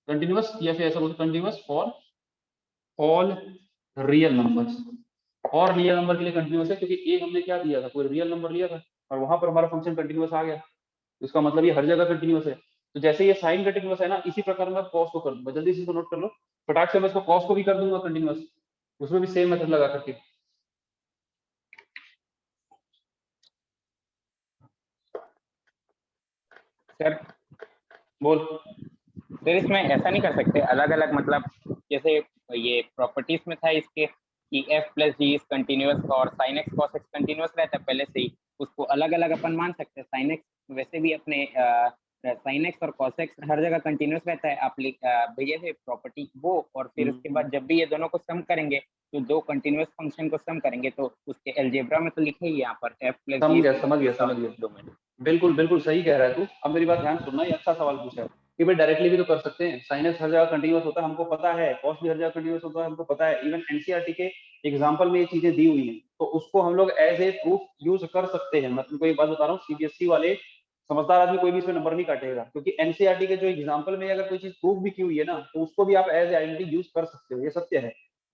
कंटिन्यूअस, या फिर ऐसा बोलते continuous for all real numbers. और रियल नंबर के लिए कंटिन्यूअस है, क्योंकि ए हमने क्या दिया था, कोई रियल नंबर लिया था और वहां पर हमारा फंक्शन कंटिन्यूअस आ गया, इसका मतलब ये हर जगह कंटिन्यूअस है। तो जैसे ये साइन कंटिन्यूअस है ना, इसी प्रकार मैं कॉस को कर दूंगा, जल्दी से इसको नोट कर लो फटाक से, मैं इसको कॉस को भी कर दूंगा कंटिन्यूअस, उसमें भी सेम मेथड लगा करके। सर बोल। सर इसमें ऐसा नहीं कर सकते अलग अलग, मतलब जैसे ये प्रॉपर्टीज में था इसके कि f plus G is continuous और sin x cos x continuous रहता है पहले से ही, उसको अलग अलग अपन मान सकते हैं। sin x वैसे भी अपने sin x और cos x हर जगह कंटिन्यूअस रहता है, आप भैया थे प्रॉपर्टी वो, और फिर उसके बाद जब भी ये दोनों को सम करेंगे तो दो कंटिन्यूअस फंक्शन को सम करेंगे तो उसके अलजेब्रा में तो लिखे ही यहाँ पर f प्लस जी। समझ गया। बिल्कुल बिल्कुल सही कह रहा है तू। अब मेरी बात ध्यान सुनना, ये अच्छा सवाल पूछा है कि भाई डायरेक्टली भी तो कर सकते हैं, साइन एक्स हर जगह कंटिन्यूअस होता है हमको पता है, कॉस भी हर जगह कंटिन्यूअस होता है हमको पता है, इवन एनसीईआरटी के एग्जांपल में ये चीजें दी हुई हैं, तो उसको हम लोग एज ए प्रूफ यूज कर सकते हैं। मतलब कोई बात बता रहा हूँ, सीबीएसई वाले समझदार आदमी कोई भी इसमें नंबर नहीं काटेगा, क्योंकि एनसीईआरटी के जो एग्जाम्पल में अगर कोई चीज प्रूफ भी की हुई है ना, तो उसको भी आप एज ए आइडेंटिटी यूज कर सकते हो, ये सत्य है।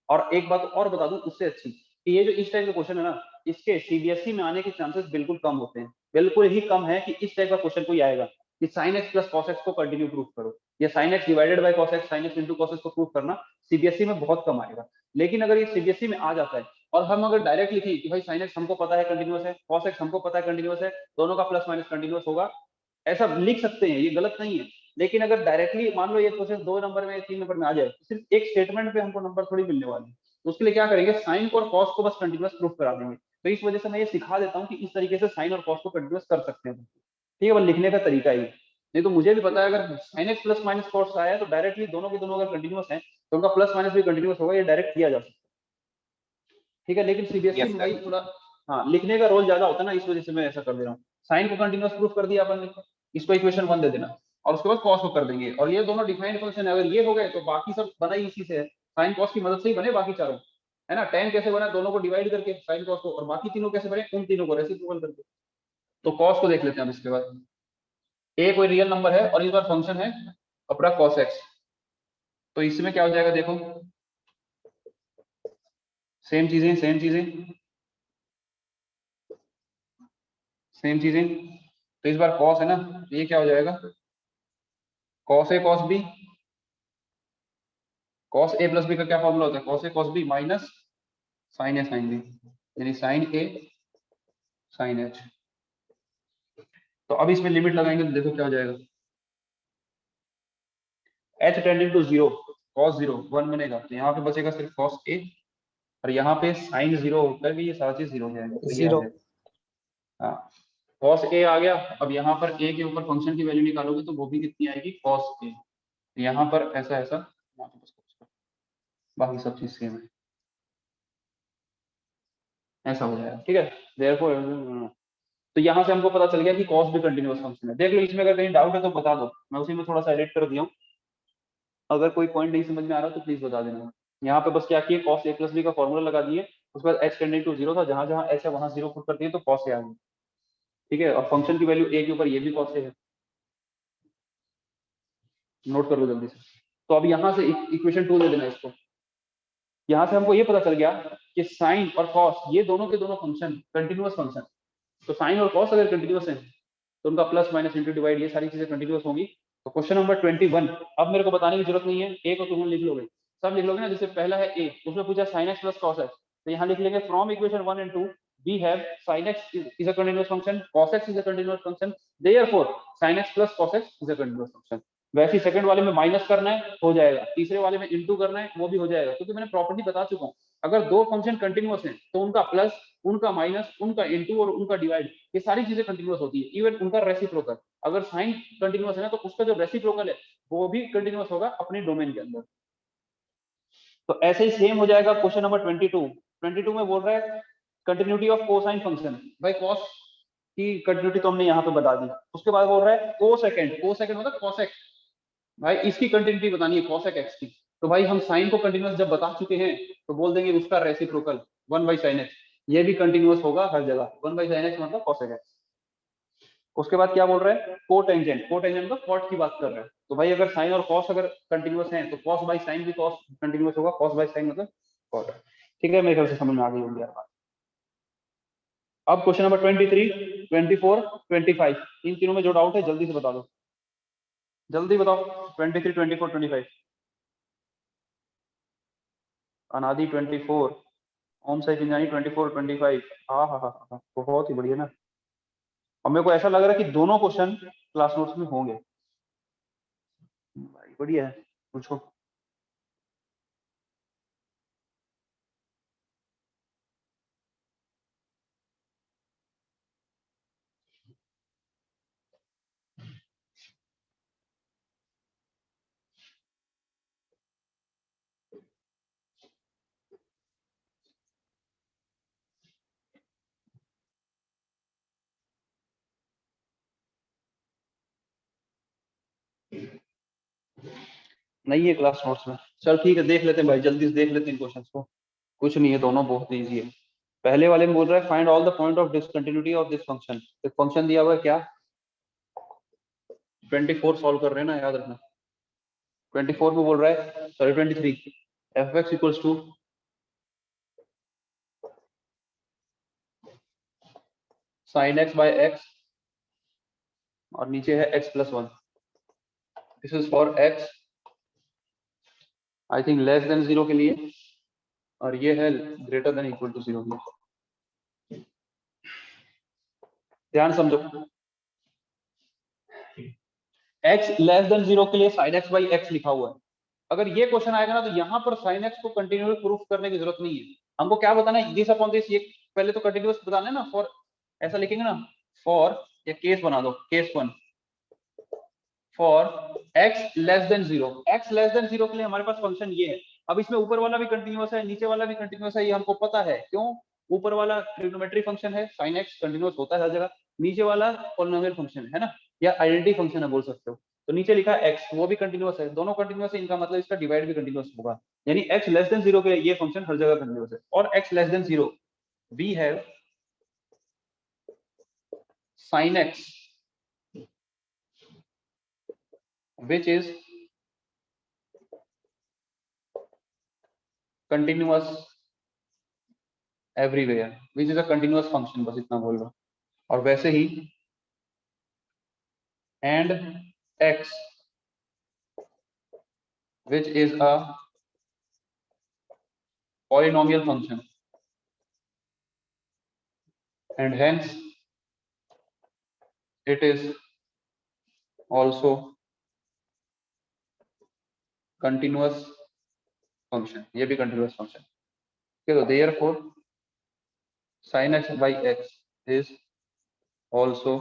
और एक बात और बता दूं उससे अच्छी, कि ये जो इस टाइप के क्वेश्चन है ना, इसके सीबीएसई में आने के चांसेस बिल्कुल कम होते हैं, बिल्कुल ही कम है कि इस टाइप का क्वेश्चन कोई आएगा कि sin x plus cos x को कंटिन्यू प्रूफ करो, या sin x divided by cos x, sin x into cos x को प्रूफ करना सीबीएसई में बहुत कम आएगा। लेकिन अगर ये सीबीएसई में आ जाता है और हम अगर डायरेक्ट लिखें कि भाई sin x हमको पता है कंटिन्यूअस है, cos x हमको पता है कंटिन्यूअस है, दोनों का प्लस माइनस कंटिन्यूअस होगा, ऐसा लिख सकते हैं, ये गलत नहीं है। लेकिन अगर डायरेक्टली मान लो ये क्वेश्चन 2 नंबर में 3 नंबर में आ जाए, तो सिर्फ एक स्टेटमेंट पे हमको नंबर थोड़ी मिलने वाले हैं, तो उसके लिए क्या करेंगे, साइन और कॉस को बस कंटिन्यूअस प्रूफ करा देंगे। तो इस वजह से मैं ये सिखा देता हूँ कि इस तरीके से साइन और कॉस को कंटिन्यूअस कर सकते हैं। ठीक है, बस लिखने का तरीका ही, नहीं तो मुझे भी पता है अगर sine x plus minus cos आया तो डायरेक्टली दोनों के दोनों अगर कंटिन्यूअस हैं तो उनका प्लस माइनस भी कंटिन्यूअस होगा, ये डायरेक्ट किया जा सकता है। ठीक है, लेकिन सीबीएसई में भाई थोड़ा हाँ लिखने का रोल ज्यादा होता है ना, इस वजह से मैं ऐसा कर दे रहा हूँ। साइन को कंटिन्यूअस प्रूफ कर दिया अपन ने, इसको इक्वेशन 1 दे देना, और उसके बाद कॉस को कर देंगे, और ये दोनों डिफाइंड फंक्शन है। अगर ये हो गए तो बाकी सब बना ही इसी से है, साइन कॉस की मदद से ही बने बाकी चारों, है ना। tan कैसे बना, दोनों को डिवाइड करके साइन कॉस को, और बाकी तीनों कैसे बने, उन तीनों को रेसिप्रोकल करके। तो कॉस को देख लेते हैं अब इसके बाद। ए कोई रियल नंबर है और इस बार फंक्शन है अपना cos x, तो इसमें क्या हो जाएगा देखो, सेम चीजें सेम चीजें। तो इस बार cos है ना, तो ये क्या हो जाएगा, cos a cos b। cos a plus b का क्या फॉर्मूला होता है, cos a cos b minus sin a sin b, यानी sin a sin h। तो अब इसमें लिमिट लगाएंगे तो देखो क्या हो जाएगा, h टेंडिंग टू 0, cos 0 1 बनेगा, तो यहाँ पे बचेगा सिर्फ cos a, और यहाँ पे sin 0 होकर भी ये सारा चीज 0 हो जाएगा, तो ये आ जाएगा। हाँ, cos a आ गया। अब यहाँ पर a के ऊपर फंक्शन की वैल्यू निकालोगे तो वो भी कितनी आएगी, cos a। यहाँ पर ऐसा ऐसा, बाकी सब चीज सेम है, ऐसा हो जाएगा, ठीक है। देयरफॉर तो यहाँ से हमको पता चल गया कि cos भी कंटिन्यूअस फंक्शन है। देख लो इसमें अगर कहीं डाउट है तो बता दो, मैं उसी में थोड़ा सा एडिट कर दिया हूँ। अगर कोई पॉइंट नहीं समझ में आ रहा तो प्लीज बता देना। यहाँ पे बस क्या किए, cos a प्लस b का फॉर्मूला लगा दिए, उसके बाद h टेंडिंग टू 0 था, जहां जहां h है वहां 0 पुट कर दिए तो cos a आ गई, ठीक है। और फंक्शन की वैल्यू a के ऊपर ये भी cos a है, नोट कर लो जल्दी से। तो अब यहाँ से इक्वेशन 2 दे देना इसको। यहाँ से हमको ये पता चल गया कि साइन और कॉस ये दोनों के दोनों फंक्शन कंटिन्यूअस फंक्शन, तो साइन और कॉस अगर कंटिन्यूअस है तो उनका प्लस माइनस इंटू डिवाइड ये सारी चीजें कंटिन्यूअस होंगी। तो क्वेश्चन नंबर 21, अब मेरे को बताने की जरूरत नहीं है, ए को तुम लिख लोगे, सब लिख लोगे ना। जैसे पहला है ए, उसमें पूछा sin x plus cos x, तो यहाँ लिख लेंगे from equation 1 and 2 we have sin x is a continuous function, cos x is a continuous function, therefore sin x plus cos x is a continuous function। वैसे ही second वाले में minus करना है हो जाएगा, तीसरे वाले में इंटू करना है वो भी हो जाएगा, क्योंकि मैंने प्रॉपर्टी बता चुका हूँ। अगर दो फंक्शन कंटिन्यूअस हैं तो उनका प्लस, उनका माइनस, उनका इंटू और उनका डिवाइड, ये सारी चीजें कंटिन्यूअस होती है। इवन उनका रेसिप्रोकल, अगर साइन कंटिन्यूअस है ना तो उसका जो रेसिप्रोकल है वो भी कंटिन्यूअस होगा अपने डोमेन के अंदर। तो ऐसे ही सेम हो जाएगा क्वेश्चन नंबर 22 में बोल रहा है कंटिन्यूटी ऑफ कोसाइन फंक्शन। भाई कॉस की कंटिन्यूटी तो हमने यहाँ पे बता दी, उसके बाद बोल रहा है कोसेकेंड मतलब cosec, भाई इसकी कंटिन्यूटी बतानी है cosec x की। तो भाई हम साइन को कंटिन्यूअस जब बता चुके हैं तो बोल देंगे उसका रेसिप्रोकल 1/sin x, ये भी कंटिन्यूअस होगा हर जगह, 1/sin x मतलब cosec x। उसके बाद क्या बोल रहा है, कोटेंजेंट तो कॉट की बात कर रहा है। तो भाई अगर साइन और कॉस अगर कंटिन्यूअस हैं तो cos बाय साइन भी cos कंटिन्यूअस होगा, cos बाय साइन मतलब कॉट, ठीक है। मेरे ख्याल से समझ में आ गई होगी यार बात। अब क्वेश्चन नंबर 23, 24, 25, इन तीनों में जो डाउट है जल्दी से बता दो, जल्दी बताओ। 23, 24, 25, अनादि 24, ओम साई पिंजानी 24, 25। हाँ हाँ हाँ हाँ, बहुत ही बढ़िया ना। और मेरे को ऐसा लग रहा है कि दोनों क्वेश्चन क्लास नोट्स में होंगे, भाई बढ़िया है, पूछो। नहीं है क्लास नोट्स में, चल ठीक है देख लेते हैं भाई, जल्दी से देख लेते हैं क्वेश्चंस को, कुछ नहीं है, दोनों बहुत इजी है। पहले वाले में बोल रहा है find all the point of discontinuity of this function. एक फंक्शन दिया हुआ है क्या, 24 सॉल्व कर रहे हैं ना, याद रखना। 24 में बोल रहा है, sorry 23, F X equals to sine X by X, और नीचे है x plus 1। This is for x I think less than 0 के लिए, और ये है ग्रेटर देन इक्वल टू 0 के लिए। ध्यान समझो, x लेस देन 0 के लिए sin x बाई x लिखा हुआ है। अगर ये क्वेश्चन आएगा ना तो यहाँ पर sin x को कंटिन्यूअस प्रूफ करने की जरूरत नहीं है, हमको क्या बताना है, दिस अपॉन दिस, ये पहले तो कंटिन्यूअस बताना है ना। फॉर ऐसा लिखेंगे ना, फॉर या केस बना दो, case 1 for x less than 0, x less than 0 के लिए हमारे पास फंक्शन ये है। अब इसमें ऊपर वाला भी कंटिन्यूअस है, नीचे वाला भी कंटिन्यूअस है, ये हमको पता है। क्यों, ऊपर वाला ट्रिग्नोमेट्री फंक्शन है, sin x कंटिन्यूअस होता है हर जगह, नीचे वाला पॉलिनोमियल फंक्शन है ना, या आइडेंटिटी फंक्शन है बोल सकते हो। तो नीचे लिखा x, वो भी कंटिन्यूअस है, दोनों कंटिन्यूअस है, इनका मतलब इसका डिवाइड भी कंटिन्यूअस होगा, यानी x लेस देन 0 के लिए ये फंक्शन हर जगह कंटिन्यूअस है। और x less than 0 we have sin x which is continuous everywhere, which is a continuous function, बस इतना बोल रहा हूं। और वैसे ही and x which is a polynomial function and hence it is also continuous function, ये भी continuous function। okay, तो therefore sin x by x is also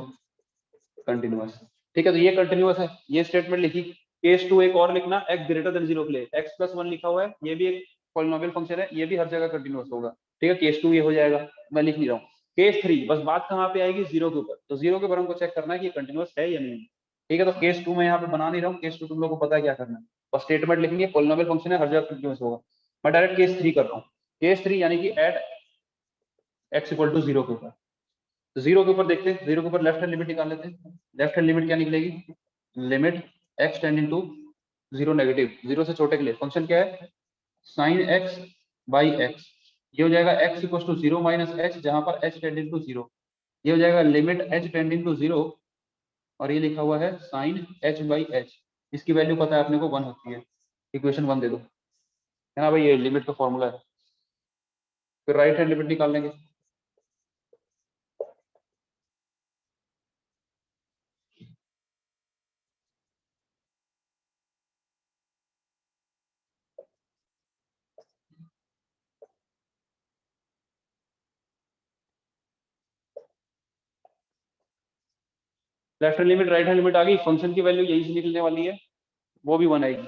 continuous। ठीक है, तो ये कंटिन्यूअस है, ये स्टेटमेंट लिखी। केस 2 एक और लिखना, x ग्रेटर देन 0 के लिए x प्लस 1 लिखा हुआ है, ये भी एक पॉलिनोमियल फंक्शन है, ये भी हर जगह कंटिन्यूअस होगा। ठीक है, केस 2 ये हो जाएगा, मैं लिख नहीं रहा हूँ। केस 3 बस बात कहाँ पे आएगी, 0 के ऊपर, तो 0 के ऊपर हमको चेक करना है कि ये कंटिन्यूअस है या नहीं। ठीक है, तो केस 2 मैं यहाँ पे बना नहीं रहा हूँ, केस 2 तुम लोग को पता है क्या करना है, बस स्टेटमेंट लिखेंगे, पॉलिनोमियल फंक्शन है, हर जगह कंटिन्यूअस होगा। मैं डायरेक्ट केस 3 कर रहा हूँ। केस 3 यानी कि एट x इक्वल टू 0 के ऊपर, तो 0 के ऊपर देखते हैं, 0 के ऊपर लेफ्ट हैंड लिमिट निकाल लेते हैं। लेफ्ट हैंड लिमिट क्या निकलेगी, limit x tending to 0 negative, 0 से छोटे के लिए फंक्शन क्या है, sin x बाई x, ये हो जाएगा x equal to 0 minus h, जहां पर h टेंडिंग टू 0, ये हो जाएगा लिमिट h टेंडिंग टू 0, और ये लिखा हुआ है sin h बाई h, इसकी वैल्यू पता है अपने को 1 होती है, इक्वेशन 1 दे दो, है ना भाई, ये लिमिट का फॉर्मूला है। फिर राइट हैंड लिमिट निकाल लेंगे, left hand limit right hand limit आ गई, फंक्शन की वैल्यू यही से निकलने वाली है, वो भी 1 आएगी।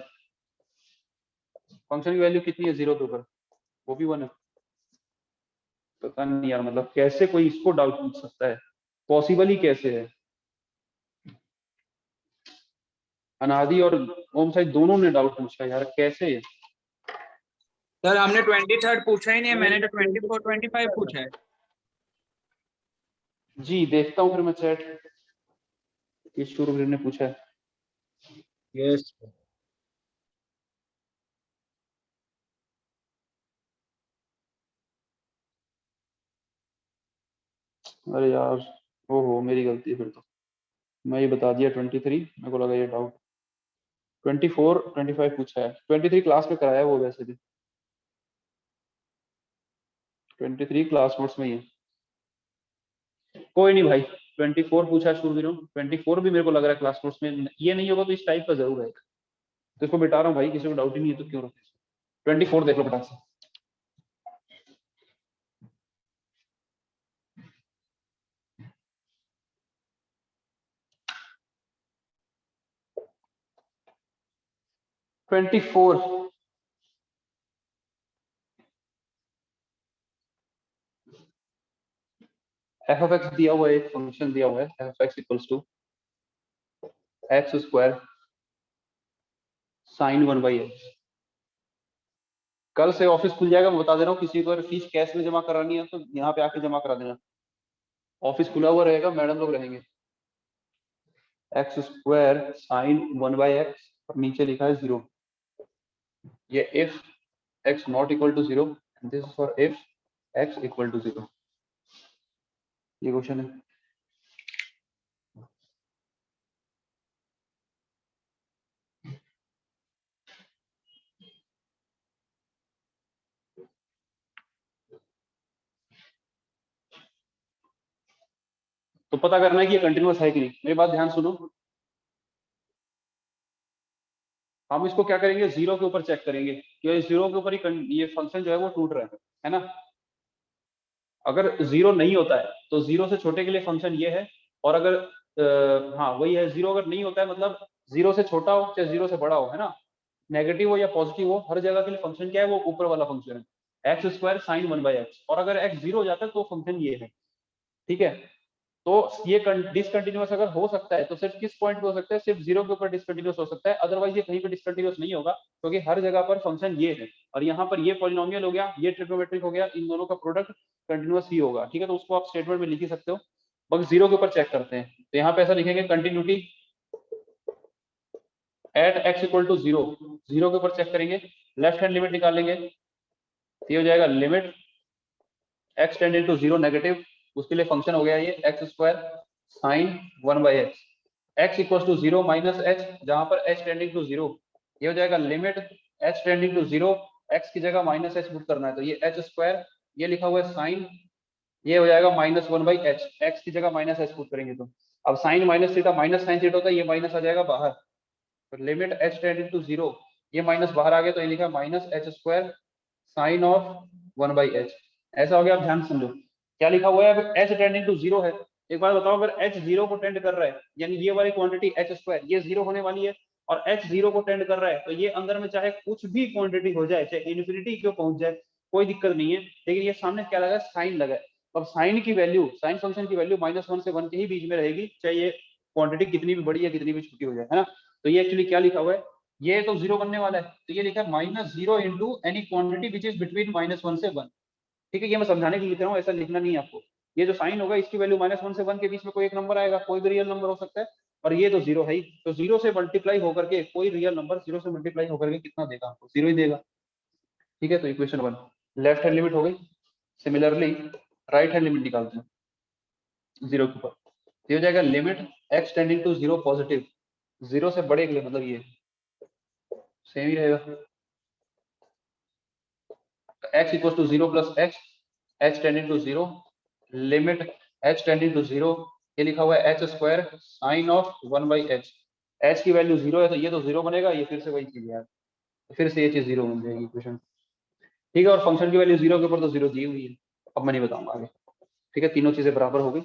फंक्शन की वैल्यू कितनी है 0 के ऊपर, वो भी 1 है। पता नहीं यार, मतलब कैसे कोई इसको डाउट पूछ सकता है, पॉसिबल ही कैसे है। अनादि और ओम साइड दोनों ने डाउट पूछा यार, कैसे है? सर हमने 23rd पूछा ही नहीं है, मैंने तो 24 25 पूछा है। जी देखता हूँ फिर मैं चैट, किस शुरू ने पूछा है। यस अरे यार, ओहो मेरी गलती है फिर तो, मैं ये बता दिया 23, मेरे को लगा ये डाउट। 24 25 पूछा है, 23 क्लास में कराया है वो, वैसे भी 23 क्लास नोट्स में ही है। कोई नहीं भाई, 24 पूछा है शुरू 24 भी मेरे को लग रहा है क्लास नोट्स में, ये नहीं होगा तो इस टाइप का जरूर है, तो इसको बिठा रहा हूँ भाई, किसी को डाउट ही नहीं है तो क्यों रखें। 24 देख लो फटाक से। Twenty four F of X दिया हुआ है, एक फंक्शन दिया हुआ है F of X equals to X square sine 1 by X. कल से ऑफिस खुल जाएगा, मैं बता दे रहा हूँ, किसी को अगर फीस कैश में जमा करानी है तो यहाँ पे आके जमा करा देना, ऑफिस खुला हुआ रहेगा, मैडम लोग रहेंगे। X square sine 1 by X और नीचे लिखा है 0, ये if X not equal to 0, this is for if X equal to 0, ये क्वेश्चन है। तो पता करना है कि ये कंटिन्यूअस है कि नहीं, मेरी बात ध्यान सुनो। हम इसको क्या करेंगे, 0 के ऊपर चेक करेंगे कि 0 के ऊपर ही ये फंक्शन जो है वो टूट रहा है ना। अगर 0 नहीं होता है तो 0 से छोटे के लिए फंक्शन ये है, और अगर हाँ वही है, 0 अगर नहीं होता है मतलब 0 से छोटा हो चाहे 0 से बड़ा हो, है ना, नेगेटिव हो या पॉजिटिव हो, हर जगह के लिए फंक्शन क्या है, वो ऊपर वाला फंक्शन है X square sine 1 by X, और अगर एक्स 0 हो जाता है तो फंक्शन ये है। ठीक है, तो ये डिसकंटिन्यूअस अगर हो सकता है तो सिर्फ किस पॉइंट पे हो सकता है, सिर्फ 0 के ऊपर डिसकंटिन्यूअस हो सकता है, अदरवाइज ये कहीं पे डिसकंटिन्यूअस नहीं होगा, क्योंकि हर जगह पर फंक्शन ये है और यहाँ पर ये पॉलिनोमियल हो गया, ये ट्रिग्नोमेट्रिक हो गया, इन दोनों का प्रोडक्ट कंटिन्यूअस ही होगा। ठीक है, तो उसको आप स्टेटमेंट में लिख ही सकते हो। बस 0 के ऊपर चेक करते हैं, तो यहाँ पे ऐसा लिखेंगे continuity at x equal to 0, 0 के ऊपर चेक करेंगे, लेफ्ट हैंड लिमिट निकालेंगे, ये हो जाएगा limit x tending to 0 negative, उसके लिए फंक्शन हो गया ये x square sine 1/x, x equal to 0 minus h, जहां पर h टेंडिंग टू 0, ये हो जाएगा limit h tending to 0, x की जगह माइनस h पुट करना है, तो ये h स्क्वायर, ये लिखा हुआ है साइन, ये हो जाएगा -1/h, x की जगह माइनस h पुट करेंगे तो अब sine minus theta minus sine theta होता है, ये माइनस आ जाएगा बाहर, तो लिमिट h टेंडिंग टू 0, ये माइनस बाहर आ गया, तो ये लिखा minus h square sine of 1/h, ऐसा हो गया। आप ध्यान समझो क्या लिखा हुआ है, अब h टेंडिंग टू 0 है। एक बार बताओ, अगर h 0 को टेंड कर रहा है, यानी ये वाली क्वांटिटी h स्क्वायर ये 0 होने वाली है, और h 0 को टेंड कर रहा है, तो ये अंदर में चाहे कुछ भी क्वांटिटी हो जाए, चाहे इन्फिनिटी क्यों पहुंच जाए, कोई दिक्कत नहीं है, लेकिन ये सामने क्या लगा है, साइन लगा है। अब साइन की वैल्यू, साइन फंक्शन की वैल्यू -1 से 1 के ही बीच में रहेगी, चाहे ये क्वांटिटी कितनी भी बड़ी या कितनी भी छोटी हो जाए, है ना। तो ये एक्चुअली क्या लिखा हुआ है, ये तो 0 बनने वाला है, तो ये लिखा है -0 into any quantity which is between -1 से 1। ठीक है, ये मैं समझाने के लिए लिख रहा हूँ, ऐसा लिखना नहीं है आपको। ये जो साइन होगा इसकी वैल्यू -1 से 1 के बीच में कोई एक नंबर आएगा, कोई भी रियल नंबर हो सकता है, और ये तो 0 है ही, तो 0 से मल्टीप्लाई होकर के कोई रियल नंबर 0 से मल्टीप्लाई होकर के कितना देगा आपको, 0 ही देगा। ठीक है, तो इक्वेशन 1 लेफ्ट हैंड लिमिट हो गई। सिमिलरली राइट हैंड लिमिट निकालते हैं 0 के ऊपर, ये हो जाएगा limit x tending to 0 positive, 0 से बड़े के लिए, मतलब ये सेम ही रहेगा, x equal to 0 plus x, h tending to 0, limit h tending to 0, ये लिखा हुआ है h square sine of 1/h, h की वैल्यू 0 है, तो ये तो 0 बनेगा, ये फिर से वही चीज यार, फिर से ये चीज 0 बन जाएगी इक्वेशन। ठीक है, और फंक्शन की वैल्यू 0 के ऊपर तो 0 दी हुई है, अब मैं नहीं बताऊंगा आगे। ठीक है, तीनों चीजें बराबर हो गई।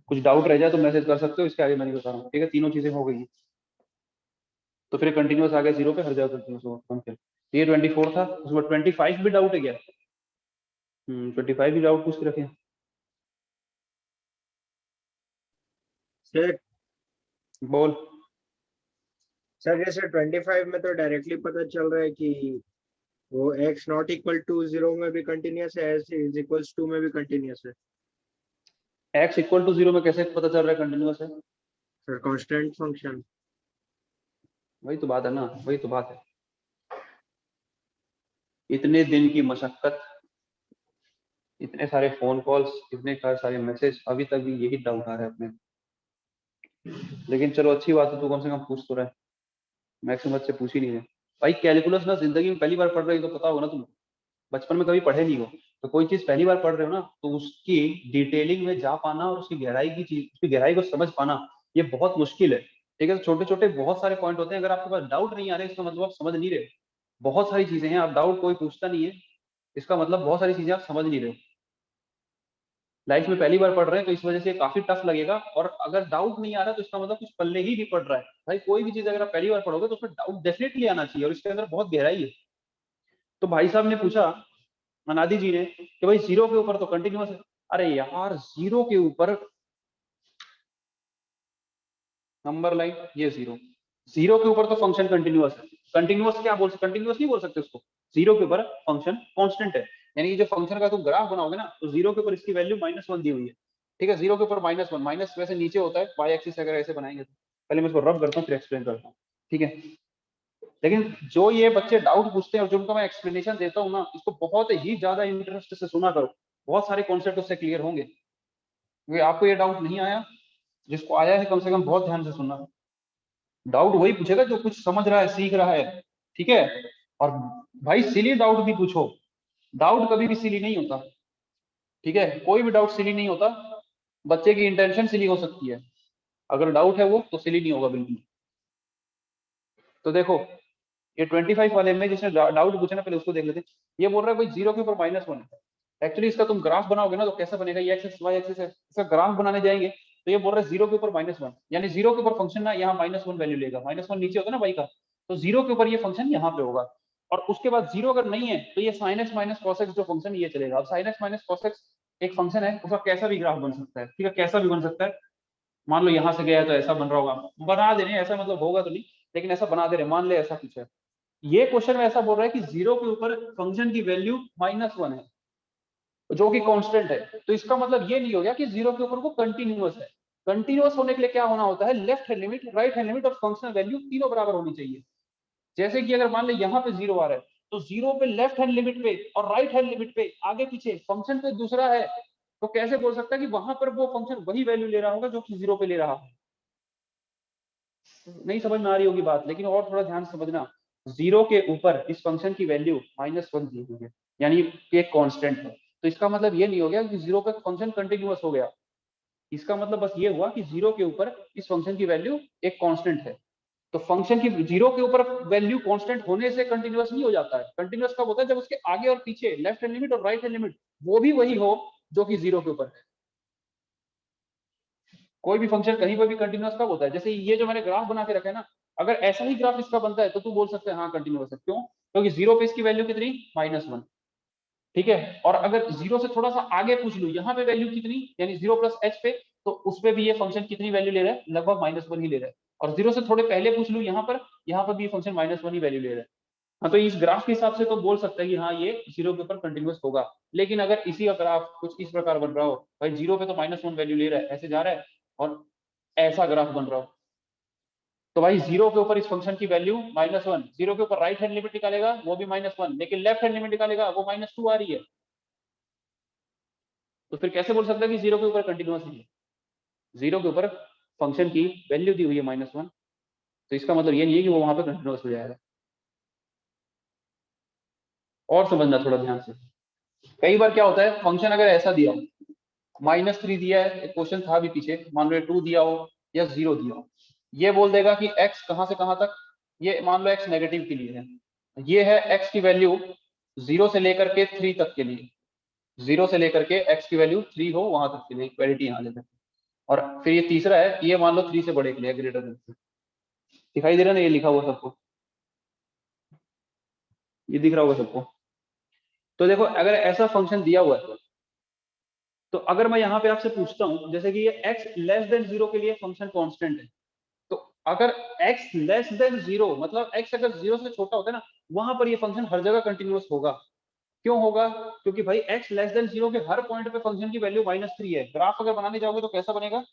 कुछ डाउट रह जाए तो मैसेज कर सकते हो, इसके आगे मैं नहीं बता रहा हूँ। ठीक है, तीनों चीजें हो गई, तो फिर कंटिन्यूअस आ गया 0 पे, हर जगह कंटिन्यूअस होगा। ये 24 था, उसमें 25 भी डाउट है क्या? 25 भी डाउट पूछ के रखे। सर बोल। सर जैसे 25 में तो डायरेक्टली पता चल रहा है कि वो x नॉट इक्वल टू 0 में भी कंटिन्यूअस है, s इज इक्वल्स टू में भी कंटिन्यूअस है। x इक्वल टू 0 में कैसे पता चल रहा है कंटिन्यूअस है? Sir constant function. वही तो बात है ना, वही तो बात है। इतने दिन की मशक्कत, इतने सारे फोन कॉल्स, इतने सारे मैसेज, अभी तक भी यही डाउट आ रहा है अपने। लेकिन चलो अच्छी बात है, तू कम से कम पूछ तो रहा है, मैक्सिमम बच्चे पूछ ही नहीं रहे। भाई कैलकुलस ना जिंदगी में पहली बार पढ़ रहे हो तो पता होगा ना, तुम बचपन में कभी पढ़े नहीं हो, तो कोई चीज पहली बार पढ़ रहे हो ना, तो उसकी डिटेलिंग में जा पाना और उसकी गहराई की चीज, उसकी गहराई को समझ पाना, ये बहुत मुश्किल है। ठीक है, तो छोटे छोटे बहुत सारे पॉइंट होते हैं, अगर आपके पास डाउट नहीं आ रहे इसका मतलब आप समझ नहीं रहे। बहुत सारी चीजें हैं, आप डाउट कोई पूछता नहीं है, इसका मतलब बहुत सारी चीजें आप समझ नहीं रहे हो। लाइफ में पहली बार पढ़ रहे हैं तो इस वजह से काफी टफ लगेगा, और अगर डाउट नहीं आ रहा तो इसका मतलब कुछ पल्ले ही नहीं पड़ रहा है। भाई कोई भी चीज अगर आप पहली बार पढ़ोगे तो उसमें डाउट डेफिनेटली आना चाहिए, और इसके अंदर बहुत गहराई है। तो भाई साहब ने पूछा, अनादि जी ने, कि भाई 0 के ऊपर तो कंटिन्यूअस है। अरे यार 0 के ऊपर नंबर लाइन, ये 0 के ऊपर तो फंक्शन कंटिन्यूअस है। कंटिन्यूअस क्या बोल सकते, कंटिन्यूअस नहीं बोल सकते उसको, 0 के ऊपर फंक्शन कांस्टेंट है। यानी कि जो फंक्शन का तुम ग्राफ बनाओगे ना, तो 0 के ऊपर इसकी वैल्यू -1 दी हुई है। ठीक है, 0 के ऊपर -1, माइनस वैसे नीचे होता है, y एक्सिस अगर ऐसे बनाएंगे तो। पहले मैं इसको रब करता हूँ फिर एक्सप्लेन करता हूँ। ठीक है, लेकिन जो ये बच्चे डाउट पूछते हैं और जो उनको मैं एक्सप्लेनेशन देता हूँ ना, इसको बहुत ही ज्यादा इंटरेस्ट से सुना करो, बहुत सारे कॉन्सेप्ट उससे क्लियर होंगे। क्योंकि आपको ये डाउट नहीं आया, जिसको आया है कम से कम बहुत ध्यान से सुनना। डाउट वही पूछेगा जो कुछ समझ रहा है, सीख रहा है। ठीक है, और भाई सिली डाउट भी पूछो, डाउट कभी भी सिली नहीं होता। ठीक है, कोई भी डाउट सिली नहीं होता, बच्चे की इंटेंशन सिली हो सकती है, अगर डाउट है वो तो सिली नहीं होगा बिल्कुल। तो देखो ये 25 वाले में जिसने डाउट पूछा ना, पहले उसको देख लेते हैं। ये बोल रहा है भाई 0 के ऊपर -1 है। एक्चुअली इसका तुम ग्राफ बनाओगे ना तो कैसा बनेगा, ये एक्सिस y एक्सिस है, इसका ग्राफ बनाने जाएंगे तो ये बोल रहा है 0 के ऊपर -1, यानी 0 के ऊपर फंक्शन ना यहाँ -1 वैल्यू लेगा, -1 नीचे होता है ना y का, तो 0 के ऊपर ये फंक्शन यहाँ पे होगा। और उसके बाद 0 अगर नहीं है तो ये sin x minus cos x जो फंक्शन ये चलेगा। अब sin x minus cos x एक फंक्शन है, उसका कैसा भी ग्राफ बन सकता है, ठीक है, कैसा भी बन सकता है। मान लो यहाँ से गया है तो ऐसा बन रहा होगा, बना दे रहे हैं, ऐसा मतलब होगा तो नहीं, लेकिन ऐसा बना दे रहे हैं, मान ले ऐसा कुछ है। ये क्वेश्चन में ऐसा बोल रहा है कि 0 के ऊपर फंक्शन की वैल्यू -1 है, जो कि कांस्टेंट है। तो इसका मतलब ये नहीं हो गया कि 0 के ऊपर वो कंटिन्यूअस है। कंटिन्यूअस होने के लिए क्या होना होता है, left hand limit, right hand limit और फंक्शनल वैल्यू तीनों बराबर होनी चाहिए। जैसे कि अगर मान ले यहाँ पे 0 आ रहा है, तो 0 पे लेफ्ट हैंड लिमिट पे और राइट हैंड लिमिट पे आगे पीछे फंक्शन पे दूसरा है, तो कैसे बोल सकता है कि वहां पर वो फंक्शन वही वैल्यू ले रहा होगा जो कि 0 पे ले रहा है। नहीं समझ में आ रही होगी बात, लेकिन और थोड़ा ध्यान समझना। 0 के ऊपर इस फंक्शन की वैल्यू -1 दी हुई है, यानी कि एक कांस्टेंट है। तो इसका मतलब ये नहीं हो गया कि 0 पे फंक्शन कंटिन्यूअस हो गया। इसका मतलब बस ये हुआ कि 0 के ऊपर इस फंक्शन की वैल्यू एक कांस्टेंट है। तो फंक्शन की 0 के ऊपर वैल्यू कांस्टेंट होने से कंटिन्यूअस नहीं हो जाता है। कंटिन्यूअस कब होता है, जब उसके आगे और पीछे लेफ्ट हैंड लिमिट और राइट हैंड लिमिट वो भी वही हो जो कि 0 के ऊपर है। कोई भी फंक्शन कहीं पर भी कंटिन्यूअस कब होता है, जैसे ये जो मैंने ग्राफ बना के रखा है ना, अगर ऐसा ही ग्राफ इसका बनता है तो तू बोल सकते हैं हाँ कंटिन्यूअस है। क्यों? क्योंकि 0 पे इसकी वैल्यू कितनी, -1, ठीक है। और अगर 0 से थोड़ा सा आगे पूछ लूं, यहाँ पे वैल्यू कितनी, यानी 0 + h पे, तो उस पे भी ये फंक्शन कितनी वैल्यू ले रहा है, लगभग -1 ही ले रहा है। और 0 से थोड़े पहले पूछ लूं यहाँ पर भी फंक्शन -1 ही वैल्यू ले रहा है। हाँ, तो इस ग्राफ के हिसाब से तो बोल सकता है कि हाँ ये 0 के ऊपर कंटिन्यूअस होगा। लेकिन अगर इसी का ग्राफ कुछ इस प्रकार बन रहा हो, भाई 0 पे तो -1 वैल्यू ले रहा है, ऐसे जा रहा है, और ऐसा ग्राफ बन रहा हो, तो भाई 0 के ऊपर इस फंक्शन की वैल्यू -1, 0 के ऊपर राइट हैंड लिमिट निकालेगा वो भी -1, लेकिन लेफ्ट हैंड लिमिट निकालेगा वो -2 आ रही है। तो फिर कैसे बोल सकता है कि 0 के ऊपर कंटिन्यूअस नहीं है? 0 के ऊपर फंक्शन की वैल्यू दी हुई है -1, तो इसका मतलब ये नहीं है कि वो वहां पर कंटिन्यूअस हो जाएगा। और समझना थोड़ा ध्यान से। कई बार क्या होता है, फंक्शन अगर ऐसा दिया हो, -3 दिया है, एक क्वेश्चन था भी पीछे, मान लो 2 दिया हो या 0 दिया हो, ये बोल देगा कि x कहां से कहां तक, ये मान लो x नेगेटिव के लिए है, ये है x की वैल्यू 0 से लेकर के 3 तक के लिए, 0 से लेकर के x की वैल्यू 3 हो वहां तक के लिए इक्वालिटी यहाँ लेकर। और फिर ये तीसरा है, ये मान लो 3 से बड़े के लिए, ग्रेटर देन। दिखाई दे रहा है ना, ये लिखा हुआ सबको, ये दिख रहा होगा सबको। तो देखो अगर ऐसा फंक्शन दिया हुआ है, तो अगर मैं यहाँ पे आपसे पूछता हूँ, जैसे कि ये x लेस देन 0 के लिए फंक्शन कांस्टेंट है, तो अगर x लेस देन 0 मतलब x अगर 0 से छोटा होता है ना, वहां पर ये फंक्शन हर जगह कंटिन्यूअस होगा। क्यों होगा? क्योंकि भाई x लेस देन 0 के हर पॉइंट पे फंक्शन की वैल्यू -3 है। ग्राफ अगर बनाने जाओगे तो कैसा बनेगा?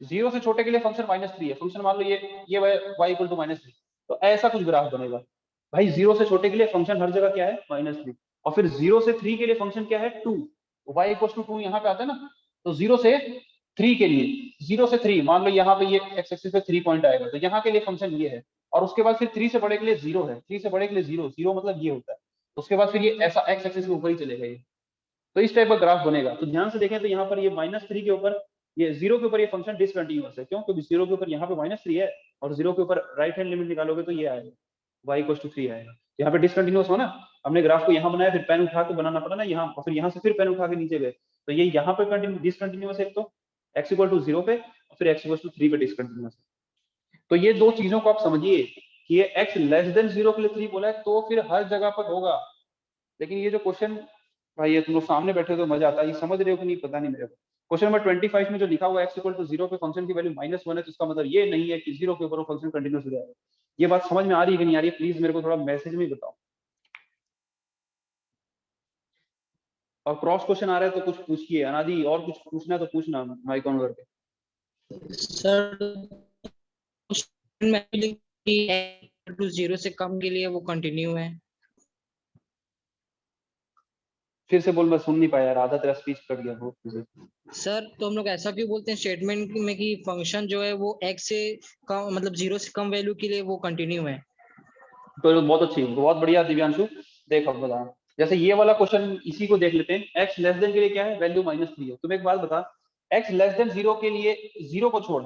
0 से छोटे के लिए फंक्शन -3 है, फंक्शन मान लो ये y = -3, तो ऐसा कुछ ग्राफ बनेगा। भाई 0 से छोटे के लिए फंक्शन हर जगह क्या है, -3, और फिर 0 से 3 के लिए फंक्शन क्या है, 2, y = 2 यहाँ पे आता है ना। तो 0 से 3 के लिए, 0 से 3 मान लो यहाँ पे ये x एक्सिस पे 3 पॉइंट आएगा, तो यहाँ के लिए फंक्शन ये है। और उसके बाद फिर 3 से बड़े के लिए 0 है, 3 से बड़े के लिए 0, 0 मतलब ये होता है। उसके बाद फिर ये ऐसा x एक्सिस के ऊपर ही चलेगा ये। तो इस टाइप का ग्राफ बनेगा। तो ध्यान से देखें तो यहाँ पर ये -3 के ऊपर, ये 0 के ऊपर ये फंक्शन डिसकंटिन्यूअस है। क्यों? क्योंकि 0 के ऊपर यहाँ पे -3 है, और 0 के ऊपर राइट हैंड लिमिट निकालोगे तो ये आएगा, y = 3 आएगा। यहाँ पे डिसकंटिन्यूअस हो ना, हमने ग्राफ को यहाँ बनाया, फिर पेन उठा के बनाना पड़ा ना यहाँ, और फिर यहाँ से फिर पेन उठा के नीचे गए, तो ये यहाँ पे डिसकंटिन्यूअस है, तो x = 0 पे और फिर x = 3 पे डिसकंटिन्यूअस है। तो ये दो चीजों को आप समझिए कि ये x लेस देन 0 के लिए 3 बोला है, तो फिर हर जगह पर होगा। लेकिन ये जो क्वेश्चन, भाई ये तुम लोग सामने बैठे हो तो मजा आता है, ये समझ रहे हो कि नहीं पता नहीं मेरे को। क्वेश्चन नंबर 25 में जो लिखा हुआ है x = 0 पे फंक्शन की वैल्यू -1 है, तो इसका मतलब ये नहीं है कि 0 के ऊपर वो फंक्शन कंटिन्यूअस हो जाएगा। ये बात समझ में आ रही है कि नहीं आ रही है? प्लीज मेरे को थोड़ा मैसेज में बताओ। और क्रॉस क्वेश्चन आ रहा है तो कुछ पूछिए, अनादि और कुछ पूछना है तो पूछना माइक ऑन करके। सर टू 0 से कम के लिए वो कंटिन्यू है। फिर से बोल, मैं सुन नहीं पाया यार, आधा तेरा स्पीच कट गया बहुत। सर तो हम लोग ऐसा क्यों बोलते हैं स्टेटमेंट में कि फंक्शन जो है वो x से कम मतलब 0 से कम वैल्यू के लिए वो कंटिन्यू है? तो बहुत अच्छी, बहुत बढ़िया दिव्यांशु। देख अब बता, जैसे ये वाला क्वेश्चन इसी को देख लेते हैं। x लेस देन के लिए क्या है, वैल्यू -3 है। तुम एक बात बता, x लेस देन 0 के लिए, 0 को छोड़,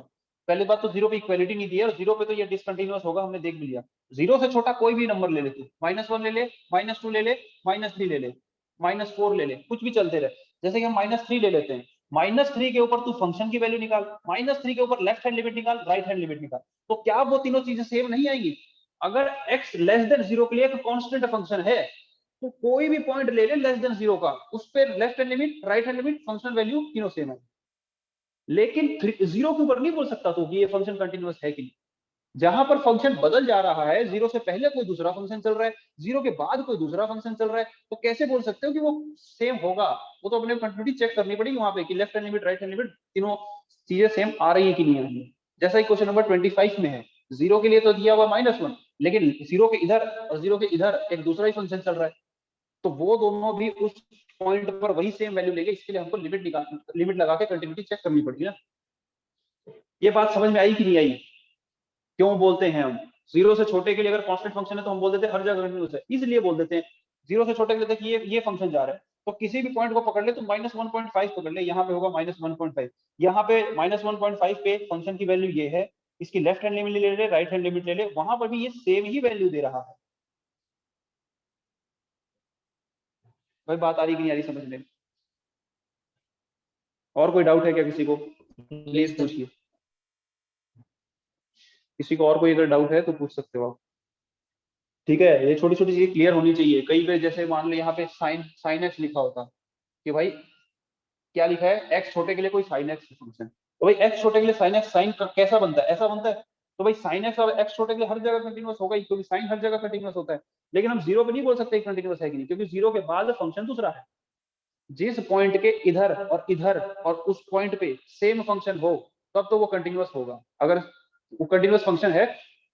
पहली बात तो 0 पे इक्वालिटी नहीं दी है, और 0 पे तो ये डिसकंटिन्यूअस होगा, हमने देख भी लिया। 0 से छोटा कोई भी नंबर ले ले तू, -1 ले ले, -2 ले ले, -3 ले ले, -4 ले ले, कुछ भी चलते रहे। जैसे कि हम -3 ले लेते हैं, -3 के ऊपर तू फंक्शन की वैल्यू निकाल, -3 के ऊपर लेफ्ट हैंड लिमिट निकाल, राइट हैंड लिमिट निकाल, तो क्या वो तीनों चीजें सेम नहीं आएंगी? अगर x लेस देन 0 के लिए एक कांस्टेंट फंक्शन है, तो कोई भी पॉइंट ले ले लेस देन 0 का, उस पे left hand limit right hand limit functional value तीनों सेम है। लेकिन 0 के ऊपर नहीं बोल सकता तो कि ये फंक्शन कंटिन्यूअस है कि नहीं। जहां पर फंक्शन बदल जा रहा है, 0 से पहले कोई दूसरा फंक्शन चल रहा है, 0 के बाद कोई दूसरा फंक्शन चल रहा है, तो कैसे बोल सकते हो कि वो सेम होगा? वो तो अपने कंटिन्यूटी चेक करनी पड़ेगी वहां पे कि left hand limit right hand limit तीनों चीजें सेम आ रही है कि नहीं आ रही है। जैसा कि क्वेश्चन नंबर 25 में है, 0 के लिए तो दिया हुआ -1, लेकिन 0 के इधर और 0 के इधर एक दूसरा ही फंक्शन चल रहा है, तो वो दोनों भी उस पॉइंट पर वही सेम वैल्यू लेंगे। इसके लिए हमको लिमिट लगा के कंटिन्यूटी चेक करनी पड़ेगी ना। ये बात समझ में आई कि नहीं आई? क्यों बोलते हैं हम 0 से छोटे के लिए अगर कांस्टेंट फंक्शन है तो हम बोल देते हैं हर जगह कंटिन्यूअस है, इसलिए बोल देते हैं 0 से छोटे के लिए देखिए ये फंक्शन जा रहा है, तो किसी भी पॉइंट को पकड़ ले तो -1.5 पकड़ ले, यहाँ पे होगा -1.5, यहाँ पे -1.5 पे फंक्शन की वैल्यू ये है, इसकी लेफ्ट हैंड लिमिट ले ले राइट हैंड लिमिट ले ले, वहां पर भी ये सेम ही वैल्यू दे रहा है। भाई बात आ रही कि नहीं आ रही समझ में? और कोई डाउट है क्या किसी को? प्लीज पूछिए, किसी को और कोई अगर डाउट है तो पूछ सकते हो आप। ठीक है, ये छोटी छोटी चीजें क्लियर होनी चाहिए। कई बार जैसे मान लो यहाँ पे साइन एक्स लिखा होता कि भाई क्या लिखा है, एक्स छोटे के लिए कोई साइन एक्स फंक्शन, तो भाई एक्स छोटे के लिए साइन एक्स साइन कैसा बनता है, ऐसा बनता है, तो भाई साइन एक्स और एक्स छोटे के लिए हर जगह कंटिन्यूअस होगा ही, क्योंकि साइन हर जगह कंटिन्यूअस होता है। लेकिन हम 0 पे नहीं बोल सकते कंटिन्यूअस है कि नहीं, क्योंकि 0 के बाद फंक्शन दूसरा है। जिस पॉइंट के इधर और उस पॉइंट पे सेम फंक्शन हो तब तो वो कंटिन्यूअस होगा। अगर वो कंटिन्यूअस फंक्शन है,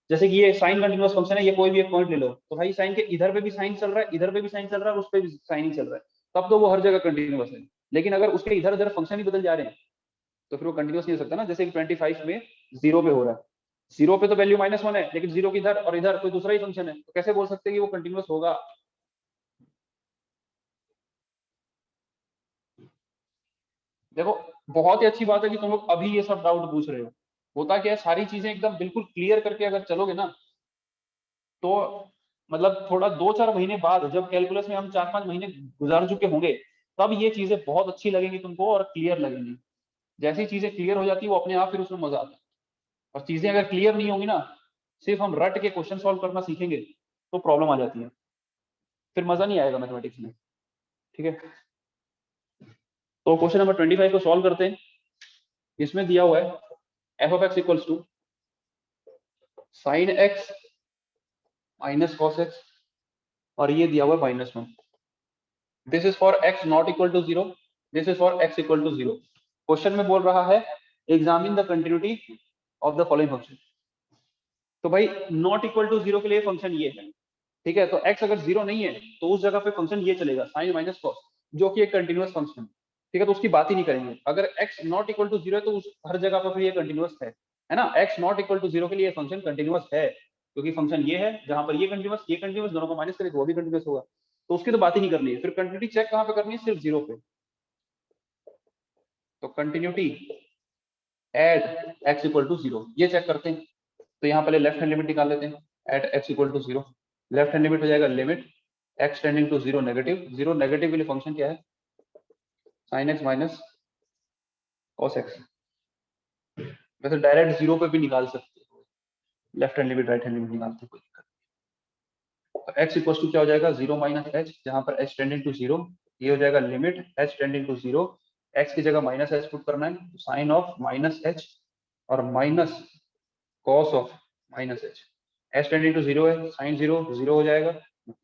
जैसे कि ये साइन कंटिन्यूअस फंक्शन है, ये कोई भी एक पॉइंट ले लो, तो भाई साइन के इधर पे भी साइन चल रहा है, इधर पे भी साइन चल रहा है, और उस पे भी साइन ही चल रहा है, तब तो वो हर जगह कंटिन्यूअस है। लेकिन अगर उसके इधर उधर फंक्शन ही बदल जा रहे हैं तो फिर वो कंटिन्यूअस नहीं हो सकता ना। जैसे कि 25 में 0 पे हो रहा है, 0 पे तो वैल्यू -1 है, लेकिन 0 के इधर और इधर कोई दूसरा ही फंक्शन है, तो कैसे बोल सकते हैं कि वो कंटिन्यूअस होगा? देखो बहुत ही अच्छी बात है कि तुम लोग अभी ये सब डाउट पूछ रहे हो। होता क्या है, सारी चीजें एकदम बिल्कुल क्लियर करके अगर चलोगे ना, तो मतलब थोड़ा 2-4 महीने बाद जब कैलकुलस में हम 4-5 महीने गुजार चुके होंगे, तब ये चीजें बहुत अच्छी लगेंगी तुमको और क्लियर लगेंगी। जैसी चीजें क्लियर हो जाती है वो अपने आप फिर उसमें मजा आता है। और चीजें अगर क्लियर नहीं होंगी ना, सिर्फ हम रट के क्वेश्चन सॉल्व करना सीखेंगे तो प्रॉब्लम आ जाती है, फिर मजा नहीं आएगा मैथमेटिक्स में। ठीक है, तो क्वेश्चन नंबर 25 को सॉल्व करते हैं। इसमें दिया हुआ है f(x) equals to sin x minus cos x, और ये दिया हुआ है -1। This is for x not equal to 0, this is for x equal to 0। Question में बोल रहा है examine the continuity of the following function. तो भाई नॉट इक्वल टू 0 के लिए फंक्शन ये है, ठीक है, तो x अगर 0 नहीं है तो उस जगह पे फंक्शन ये चलेगा sin माइनस cos, जो कि एक कंटिन्यूअस फंक्शन है। ठीक है, तो उसकी बात ही नहीं करेंगे। अगर x नॉट इक्वल टू 0 है तो उस हर जगह पर फिर ये कंटिन्यूअस है ना। x नॉट इक्वल टू 0 के लिए फंक्शन कंटिन्यूअस है, क्योंकि फंक्शन ये है, जहां पर ये कंटिन्यूअस दोनों को माइनस करें तो वो भी कंटिन्यूअस होगा, तो उसकी तो बात ही नहीं करनी है। फिर कंटिन्यूटी चेक कहां पे करनी है, सिर्फ 0 पे। तो continuity at x equal to 0 ये चेक करते हैं। तो यहाँ पहले लेफ्ट हैंड लिमिट निकाल लेते हैं, at x equal to 0। Left hand limit हो जाएगा limit x tending to 0 negative, 0 negative के लिए फंक्शन क्या है, sin x minus cos x। वैसे डायरेक्ट 0 पे भी निकाल सकते हो, left hand limit right hand limit निकालते कोई दिक्कत नहीं। तो x इक्वल टू क्या हो जाएगा, 0 माइनस h, जहां पर h टेंडिंग टू 0, ये हो जाएगा limit h tending to 0, x की जगह माइनस h पुट करना है, तो साइन ऑफ माइनस h और minus cos of minus h। h tending to 0 है, साइन 0 0 हो जाएगा,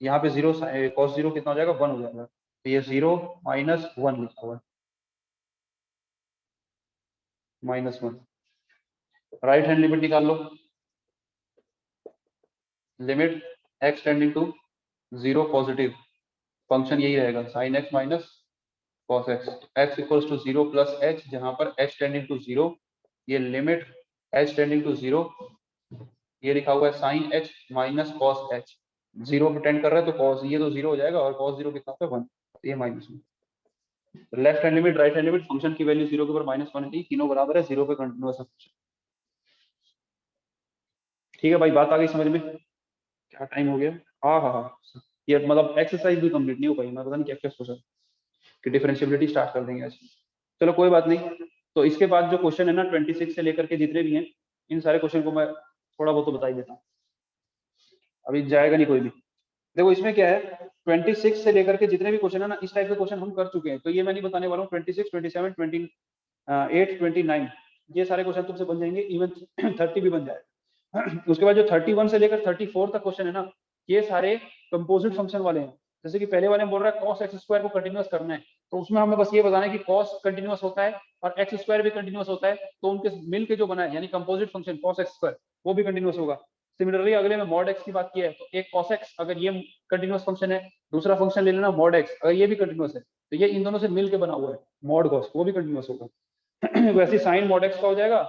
यहाँ पे 0 cos 0 कितना हो जाएगा, 1 हो जाएगा, तो ये 0 माइनस 1 लिखा हुआ है, -1। राइट हैंड लिमिट निकाल लो, limit x tending to 0 positive, function यही रहेगा sin x minus cos x, x equals to 0 plus h, जहां पर h टेंडिंग टू 0, ये लिमिट h टेंडिंग टू 0, ये लिखा हुआ है sin h minus cos h, 0 पे टेंड कर रहा है तो cos ये तो 0 हो जाएगा, और cos 0 कितना पे 1, तो ये -1। Left hand limit right hand limit, function की वैल्यू 0 के ऊपर -1 थी, तीनों बराबर है, 0 पे कंटिन्यूअस है। ठीक है भाई, बात आ गई समझ में? क्या टाइम हो गया? हाँ, ये मतलब एक्सरसाइज भी कंप्लीट नहीं हो पाई, मैं पता नहीं क्या क्या सोचा कि डिफरेंशियबिलिटी स्टार्ट कर देंगे आज। चलो कोई बात नहीं। तो इसके बाद जो क्वेश्चन है ना 26 से लेकर के जितने भी हैं, इन सारे क्वेश्चन को मैं थोड़ा बहुत तो बता ही देता हूँ, अभी जाएगा नहीं कोई भी। देखो इसमें क्या है, 26 से लेकर के जितने भी क्वेश्चन है ना, इस टाइप के क्वेश्चन हम कर चुके हैं, तो ये मैं नहीं बताने वाला हूँ। 26, 27, 28, 29 ये सारे क्वेश्चन तुमसे बन जाएंगे, इवन 30 भी बन जाएगा। उसके बाद जो 31 से लेकर 34 तक क्वेश्चन है ना, ये सारे कंपोजिट फंक्शन वाले हैं। जैसे कि पहले वाले में बोल रहा है cos x स्क्वायर को कंटिन्यूअस करना है, तो उसमें हमें बस ये बताना है कि cos कंटिन्यूअस होता है और x स्क्वायर भी कंटिन्यूअस होता है, तो उनके मिल के जो बना है यानी composite function cos x square वो भी कंटिन्यूअस होगा। सिमिलरली अगले में mod x की बात की है, तो एक cos x अगर ये कंटिन्यूअस फंक्शन है, दूसरा फंक्शन ले लेना mod x, अगर ये भी कंटिन्यूअस है तो ये इन दोनों से मिल के बना हुआ है mod cos, वो भी कंटिन्यूअस होगा। वैसे sin mod x का हो जाएगा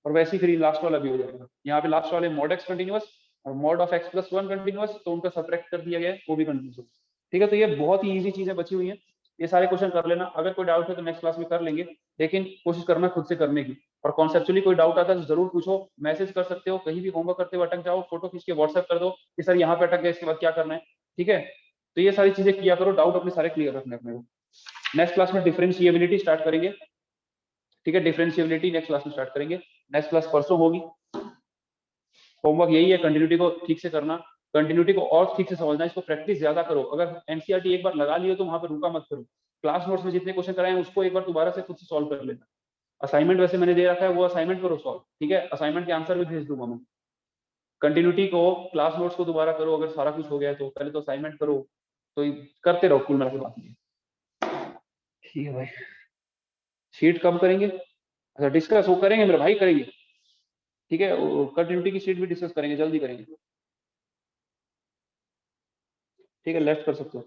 और वैसे ही फिर लास्ट वाला भी हो जाएगा। यहाँ पे लास्ट वाले mod x कंटिन्यूअस और mod of x plus 1 continuous, तो उनका सब्ट्रैक्ट कर दिया गया है, वो भी कंटिन्यूअस होगा। ठीक है, तो ये बहुत ही इजी चीजें बची हुई हैं, ये सारे क्वेश्चन कर लेना। अगर कोई डाउट है तो नेक्स्ट क्लास में कर लेंगे, लेकिन कोशिश करना खुद से करने की। और कॉन्सेप्चुअली कोई डाउट आता है तो जरूर पूछो, मैसेज कर सकते हो, कहीं भी होमवर्क करते हुए अटक जाओ, फोटो खींच के व्हाट्सएप कर दो कि सर यहाँ पे अटक गया, इसके बाद क्या करना है। ठीक है, तो ये सारी चीजें किया करो, डाउट अपने सारे क्लियर रखने अपने को। नेक्स्ट क्लास में डिफरेंशिएबिलिटी स्टार्ट करेंगे। ठीक है, डिफरेंशिएबिलिटी नेक्स्ट क्लास में स्टार्ट करेंगे। नेक्स्ट क्लास परसों होगी। होमवर्क यही है, कंटिन्यूटी को ठीक से करना, कंटिन्यूटी को और ठीक से समझना, इसको प्रैक्टिस ज्यादा करो। अगर एनसीईआरटी एक बार लगा लियो तो वहां पे रुका मत करो। क्लास नोट्स में जितने क्वेश्चन कराए हैं उसको एक बार दोबारा से खुद से सॉल्व कर लेना। असाइनमेंट वैसे मैंने दे रखा है, वो असाइनमेंट करो सॉल्व। ठीक है, असाइनमेंट के आंसर भी भेज दूंगा मैं। कंटिन्यूटी को, क्लास नोट्स को दोबारा करो, अगर सारा कुछ हो गया है तो पहले तो असाइनमेंट करो, तो करते रहो कुल मिला के बात। ठीक है भाई, शीट कब करेंगे? अच्छा डिस्कस वो करेंगे मेरे भाई, करेंगे। ठीक है, कंटिन्यूटी की शीट भी डिस्कस करेंगे, जल्दी करेंगे। ठीक है, लेफ्ट कर सकते हो।